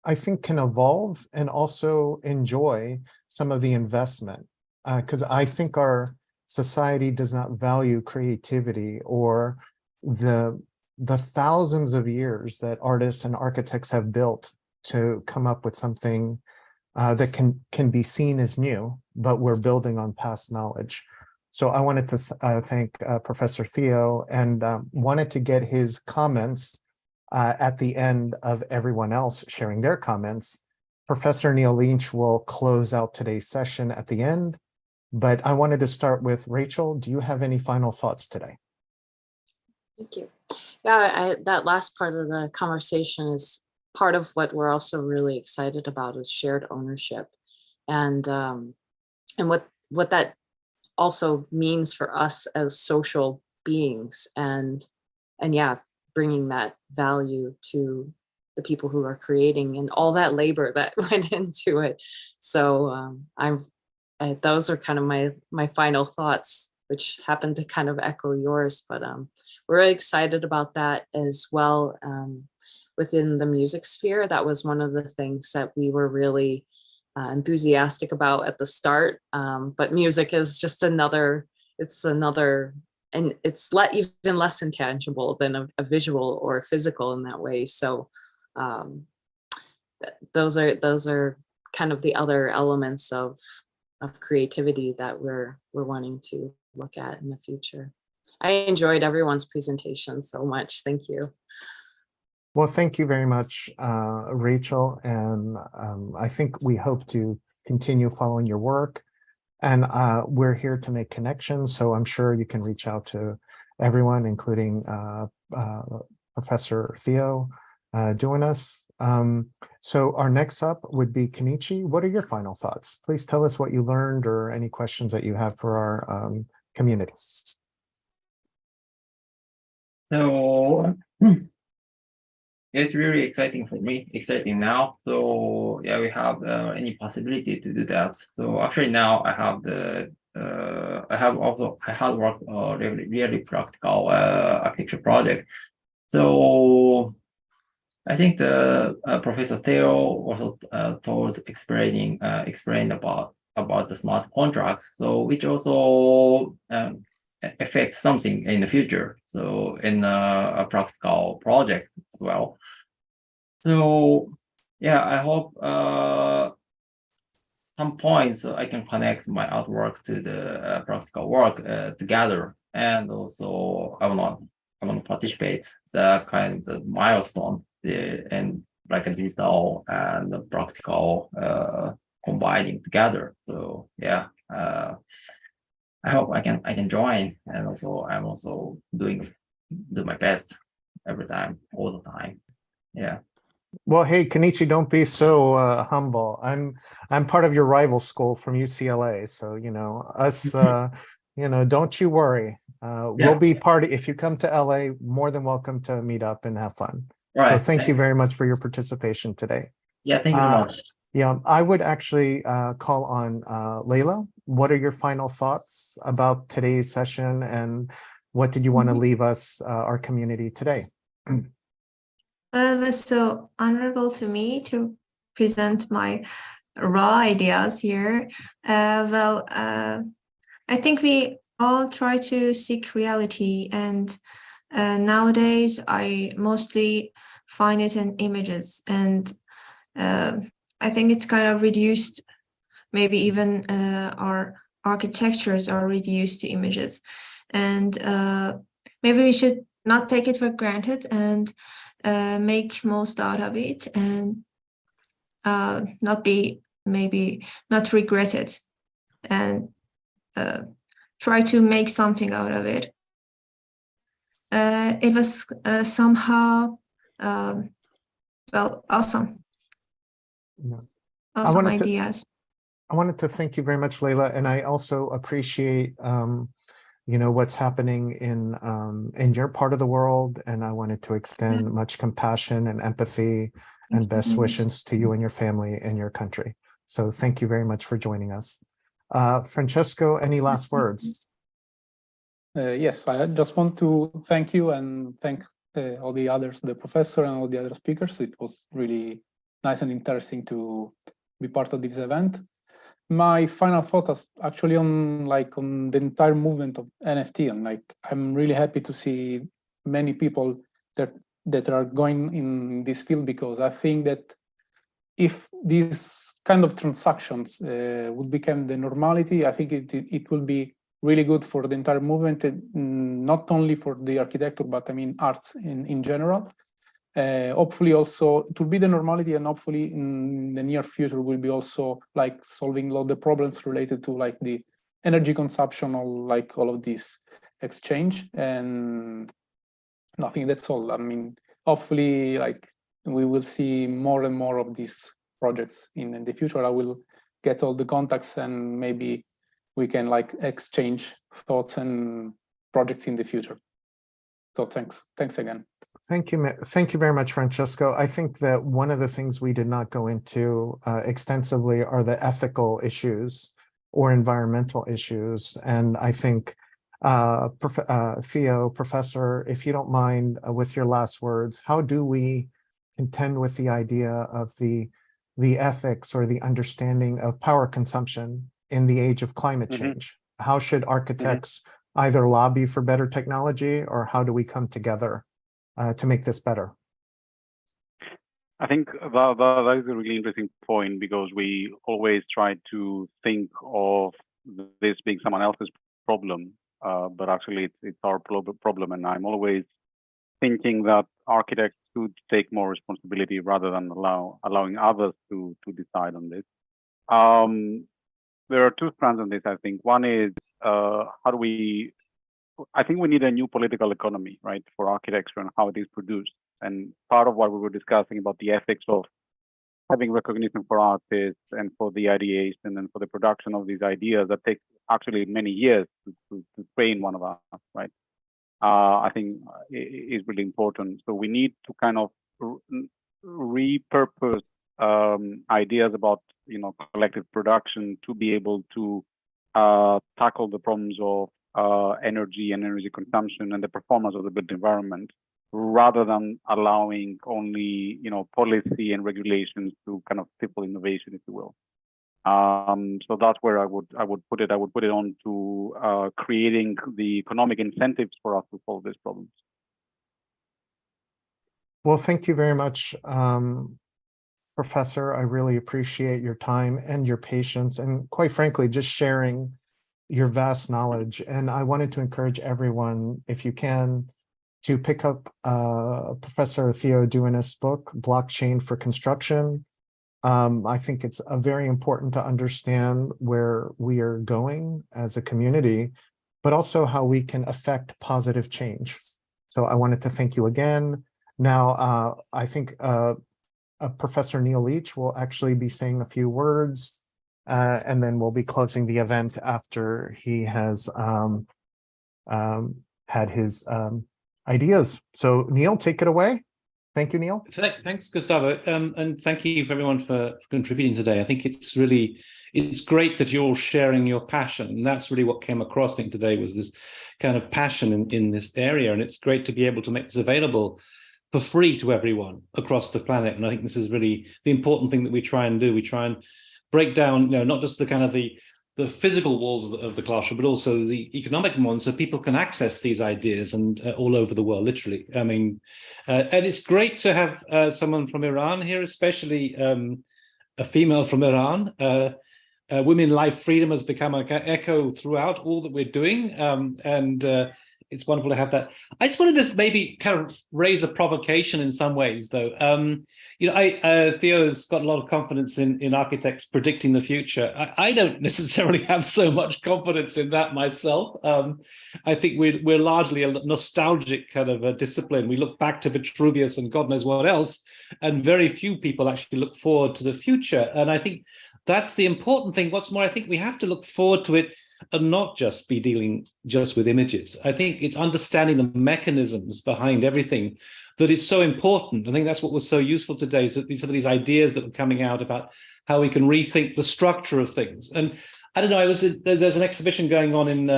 A: evolve and also enjoy some of the investment, because I think our society does not value creativity or the thousands of years that artists and architects have built to come up with something that can be seen as new, but we're building on past knowledge. So I wanted to thank Professor Theo, and wanted to get his comments at the end of everyone else sharing their comments. Professor Neil Lynch will close out today's session at the end, but I wanted to start with Rachel. Do you have any final thoughts today?
C: Thank you. Yeah, that last part of the conversation is part of what we're also really excited about, is shared ownership, and what that also means for us as social beings, and yeah, bringing that value to the people who are creating and all that labor that went into it. So those are kind of my final thoughts, which happen to kind of echo yours, but we're really excited about that as well. Within the music sphere, that was one of the things that we were really enthusiastic about at the start, but music is just another, and it's even less intangible than a visual or physical in that way. So those are kind of the other elements of creativity that we're wanting to look at in the future. I enjoyed everyone's presentation so much. Thank you.
A: Well, thank you very much, Rachel. And I think we hope to continue following your work. And we're here to make connections. So I'm sure you can reach out to everyone, including Professor Theo Dounas. So our next up would be Kenichi. What are your final thoughts? Please tell us what you learned or any questions that you have for our community.
D: So it's really exciting for me, exciting now. So yeah, we have any possibility to do that. So actually now I have I had worked really practical architecture project. So I think the Professor Theo also explained about the smart contracts. So which also affects something in the future. So in a practical project as well. So yeah, I hope some points I can connect my artwork to the practical work together, and also I want to participate the kind of milestone and like a digital and the practical combining together. So yeah, I hope I can join, and also I'm also do my best every time, all the time. Yeah.
A: Well, hey, Kenichi, don't be so humble. I'm part of your rival school from UCLA, so us. Don't you worry. We'll be part. If you come to LA, more than welcome to meet up and have fun.
D: Right.
A: So thank you very much for your participation today.
D: Yeah, thank you so much.
A: Yeah, I would actually call on Leila. What are your final thoughts about today's session, and what did you want to leave us, our community, today?
E: Well, it was so honorable to me to present my raw ideas here. I think we all try to seek reality, and nowadays I mostly find it in images, and I think it's kind of reduced. Maybe even our architectures are reduced to images, and maybe we should not take it for granted and make most out of it, and not regret it, and try to make something out of it. It was somehow awesome.
A: Yeah.
E: Awesome ideas.
A: I wanted to thank you very much, Leila, and I also appreciate what's happening in your part of the world, and I wanted to extend much compassion and empathy and best wishes to you and your family and your country. So thank you very much for joining us. Francesco, any last words?
F: Yes, I just want to thank you and thank all the others, the professor and all the other speakers. It was really nice and interesting to be part of this event. My final thought is actually on the entire movement of NFT, and I'm really happy to see many people that are going in this field, because I think that if these kind of transactions would become the normality, I think it will be really good for the entire movement, not only for the architecture, but I mean arts in general. Hopefully also it will be the normality, and hopefully in the near future will be also solving a lot of the problems related to the energy consumption, or all of this exchange. And I think that's all. I mean, hopefully we will see more and more of these projects in the future. I will get all the contacts, and maybe we can exchange thoughts and projects in the future. So thanks again.
A: Thank you very much, Francesco. I think that one of the things we did not go into extensively are the ethical issues or environmental issues. And I think, Theo, Professor, if you don't mind, with your last words, how do we contend with the idea of the ethics or the understanding of power consumption in the age of climate change? How should architects either lobby for better technology, or how do we come together to make this better?
B: I think that is a really interesting point, because we always try to think of this being someone else's problem, but actually it's our problem. And I'm always thinking that architects should take more responsibility rather than allowing others to decide on this. There are two strands on this, I think. One is I think we need a new political economy, right, for architecture and how it is produced. And part of what we were discussing about the ethics of having recognition for artists and for the ideation and for the production of these ideas that take actually many years to train one of us, right? I think is really important. So we need to kind of repurpose ideas about collective production to be able to tackle the problems of energy and energy consumption and the performance of the built environment, rather than allowing only policy and regulations to kind of stifle innovation, if you will. So that's where I would put it. I would put it on to creating the economic incentives for us to solve these problems.
A: Well, thank you very much, Professor. I really appreciate your time and your patience, and quite frankly, just sharing your vast knowledge. And I wanted to encourage everyone, if you can, to pick up Professor Theo Dounas' book, Blockchain for Construction. I think it's very important to understand where we are going as a community, but also how we can affect positive change. So I wanted to thank you again. Now, I think Professor Neil Leach will actually be saying a few words, and then we'll be closing the event after he has had his ideas. So Neil, take it away. Thank you, Neil.
G: Thanks, Gustavo, and thank you everyone for contributing today. I think it's great that you're all sharing your passion, and that's really what came across, I think, today, was this kind of passion in this area, and it's great to be able to make this available for free to everyone across the planet. And I think this is really the important thing that we try and do. We try and break down, not just the kind of the physical walls of the classroom, but also the economic ones, so people can access these ideas and all over the world, literally. I mean, and it's great to have someone from Iran here, especially a female from Iran. Women Life Freedom has become an echo throughout all that we're doing, and it's wonderful to have that. I just wanted to maybe kind of raise a provocation in some ways, though. Theo's got a lot of confidence in architects predicting the future. I don't necessarily have so much confidence in that myself. I think we're largely a nostalgic kind of a discipline. We look back to Vitruvius and God knows what else, and very few people actually look forward to the future. And I think that's the important thing. What's more, I think we have to look forward to it and not just be dealing just with images. I think it's understanding the mechanisms behind everything that is so important. I think that's what was so useful today, is that some of these ideas that were coming out about how we can rethink the structure of things. And I don't know, there's an exhibition going on in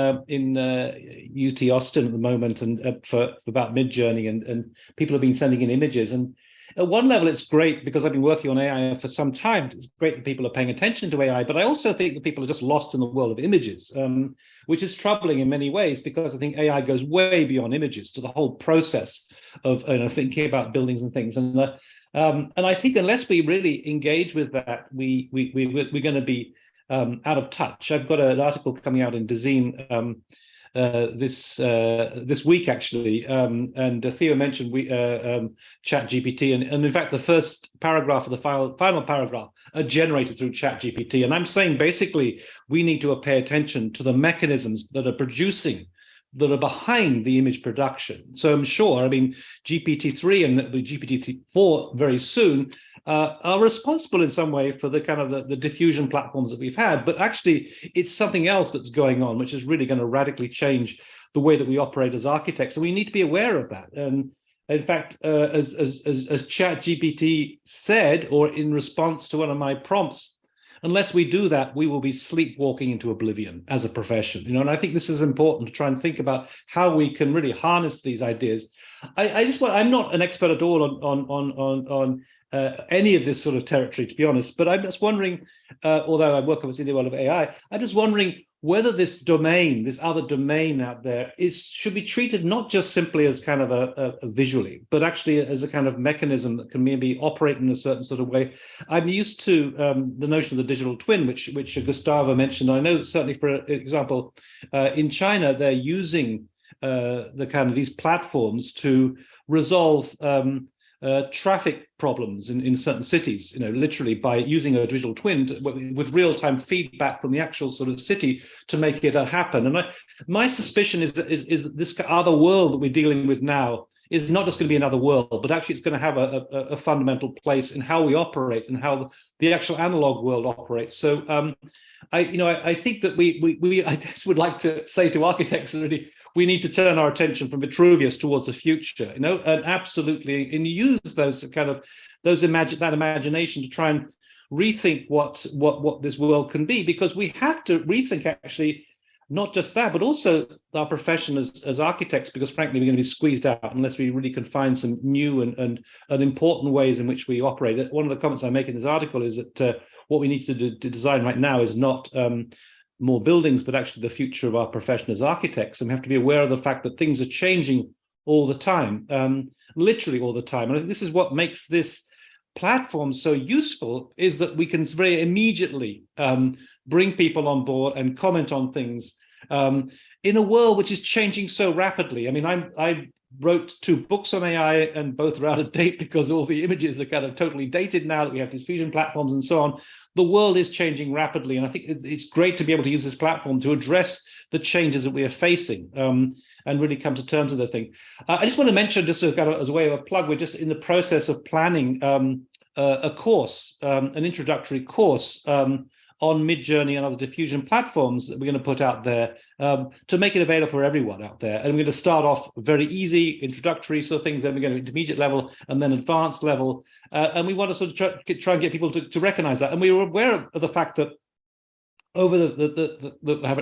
G: UT Austin at the moment, and for about Midjourney, and people have been sending in images. And at one level, it's great because I've been working on AI for some time. It's great that people are paying attention to AI, but I also think that people are just lost in the world of images, which is troubling in many ways, because I think AI goes way beyond images to the whole process of thinking about buildings and things. And I think unless we really engage with that, we're going to be out of touch. I've got an article coming out in Dezeen this week, actually, and Theo mentioned ChatGPT, and in fact the first paragraph of the final paragraph are generated through ChatGPT. And I'm saying basically we need to pay attention to the mechanisms that are behind the image production. So I'm sure, I mean, GPT-3 and the GPT-4 very soon are responsible in some way for the kind of the diffusion platforms that we've had, but actually it's something else that's going on, which is really going to radically change the way that we operate as architects, and we need to be aware of that. And in fact, as ChatGPT said, or in response to one of my prompts, unless we do that, we will be sleepwalking into oblivion as a profession. And I think this is important to try and think about how we can really harness these ideas. I'm not an expert at all on any of this sort of territory, to be honest, but I'm just wondering, although I work obviously in the world of AI, I'm just wondering whether this other domain out there should be treated not just simply as kind of a visually, but actually as a kind of mechanism that can maybe operate in a certain sort of way. I'm used to the notion of the digital twin, which Gustavo mentioned. I know that certainly, for example, in China, they're using the kind of these platforms to resolve traffic problems in certain cities, literally by using a digital twin with real-time feedback from the actual sort of city to make it happen. And my suspicion is that this other world that we're dealing with now is not just going to be another world, but actually it's going to have a fundamental place in how we operate and how the actual analog world operates. So I think that I just would like to say to architects, really, we need to turn our attention from Vitruvius towards the future, you know, and absolutely, and use those kind of that imagination to try and rethink what this world can be, because we have to rethink actually not just that, but also our profession as architects, because frankly, we're going to be squeezed out unless we really can find some new and important ways in which we operate. One of the comments I make in this article is that what we need to design right now is not more buildings, but actually the future of our profession as architects. And we have to be aware of the fact that things are changing all the time, literally all the time. And I think this is what makes this platform so useful, is that we can very immediately bring people on board and comment on things in a world which is changing so rapidly. I mean, I wrote 2 books on AI, and both are out of date because all the images are kind of totally dated now that we have these fusion platforms and so on. The world is changing rapidly, and I think it's great to be able to use this platform to address the changes that we are facing and really come to terms with the thing. I just want to mention, just as a way of a plug, we're just in the process of planning a course, an introductory course on Midjourney and other diffusion platforms that we're going to put out there to make it available for everyone out there. And we're going to start off very easy, introductory sort of things, then we're going to intermediate level and then advanced level. And we want to sort of try and get people to recognize that. And we were aware of the fact that over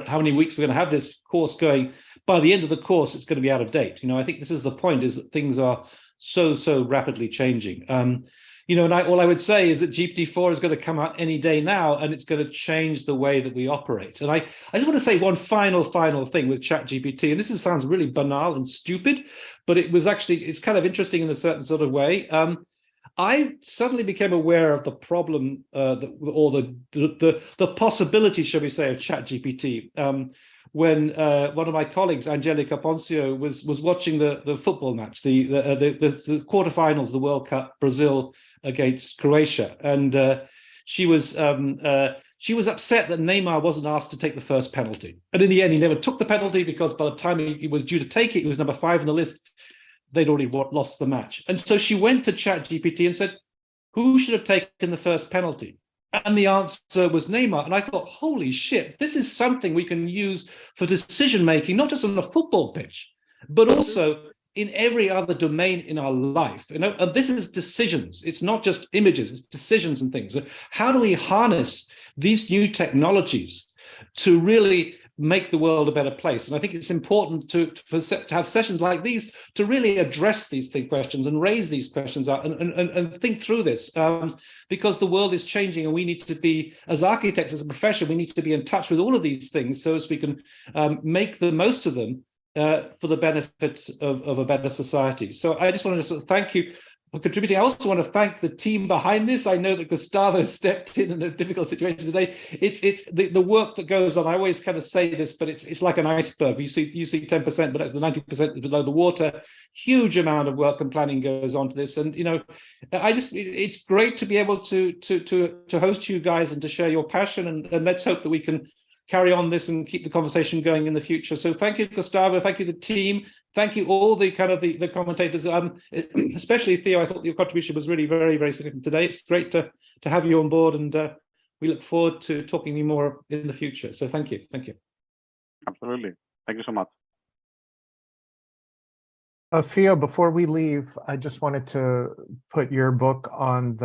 G: how many weeks we're going to have this course going, by the end of the course, it's going to be out of date. You know, I think this is the point, is that things are so rapidly changing. You know, and all I would say is that GPT-4 is going to come out any day now, and it's going to change the way that we operate. And I just want to say one final thing with ChatGPT, and this sounds really banal and stupid, but it's kind of interesting in a certain sort of way. I suddenly became aware of the problem, or the possibility, shall we say, of ChatGPT when one of my colleagues, Angelica Poncio, was watching the football match, the quarterfinals of the World Cup, Brazil against Croatia, and she was upset that Neymar wasn't asked to take the first penalty, and in the end, he never took the penalty because by the time he was due to take it, he was number 5 on the list. They'd already lost the match, and so she went to ChatGPT and said, "Who should have taken the first penalty?" And the answer was Neymar. And I thought, holy shit, this is something we can use for decision making, not just on a football pitch, but also in every other domain in our life. You know, and this is decisions. It's not just images, it's decisions and things. So how do we harness these new technologies to really make the world a better place? And I think it's important to have sessions like these to really address these questions and raise these questions out and think through this, because the world is changing, and we need to be, as architects, as a profession, we need to be in touch with all of these things so as we can make the most of them for the benefit of a better society. So I just wanted to sort of thank you for contributing. I also want to thank the team behind this. I know that Gustavo stepped in a difficult situation today. It's the work that goes on. I always kind of say this, but it's like an iceberg. You see 10%, but that's the 90% below the water. Huge amount of work and planning goes on to this. And you know, it's great to be able to host you guys and to share your passion. And let's hope that we can carry on this and keep the conversation going in the future. So thank you, Gustavo. Thank you, the team. Thank you, all the commentators. Especially Theo, I thought your contribution was really very, very significant today. It's great to have you on board, and we look forward to talking to you more in the future. So thank you. Thank you.
B: Absolutely. Thank you so much.
A: Theo, before we leave, I just wanted to put your book on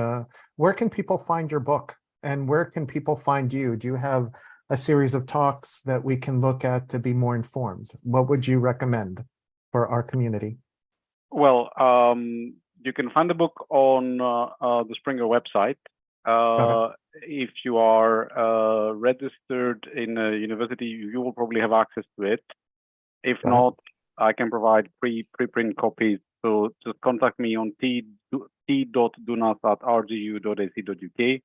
A: where can people find your book, and where can people find you? Do you have a series of talks that we can look at to be more informed? What would you recommend for our community? Well,
B: you can find the book on the Springer website. If you are registered in a university, you will probably have access to it. If not, I can provide preprint copies. So just contact me on t.dounas@rgu.ac.uk.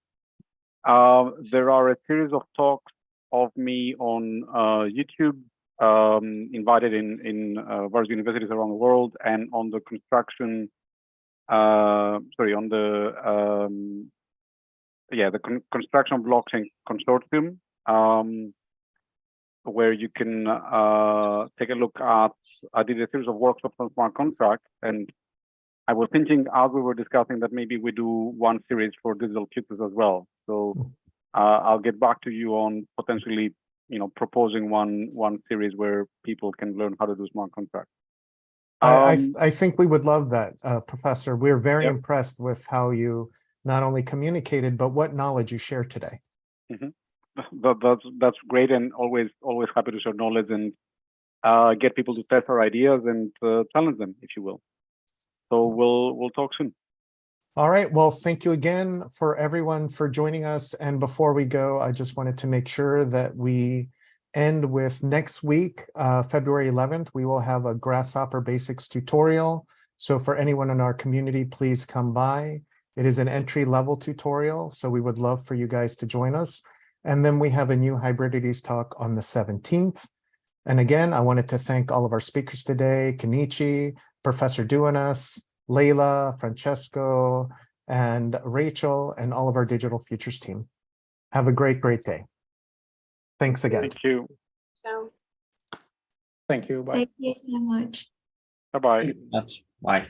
B: There are a series of talks of me on YouTube, invited in various universities around the world, and on the construction, construction blockchain consortium, where you can take a look at. I did a series of workshops on smart contracts, and I was thinking, as we were discussing, that maybe we do one series for DigitalFUTURES as well. So I'll get back to you on potentially proposing one series where people can learn how to do smart contracts.
A: I think we would love that, Professor. We're very
B: Yep.
A: impressed with how you not only communicated, but what knowledge you shared today.
B: That's great, and always happy to share knowledge and get people to test our ideas and challenge them, if you will. So we'll talk soon.
A: All right. Well, thank you again for everyone for joining us. And before we go, I just wanted to make sure that we end with next week, February 11th, we will have a Grasshopper Basics tutorial. So for anyone in our community, please come by. It is an entry-level tutorial, so we would love for you guys to join us. And then we have a new Hybridities talk on the 17th. And again, I wanted to thank all of our speakers today, Kenichi, Professor Dounas, Leila, Francesco, and Rachel, and all of our Digital Futures team. Have a great day. Thanks again.
B: Thank you.
C: Ciao.
F: Thank you. Bye.
E: Thank you so much.
B: Bye-bye.
D: Bye.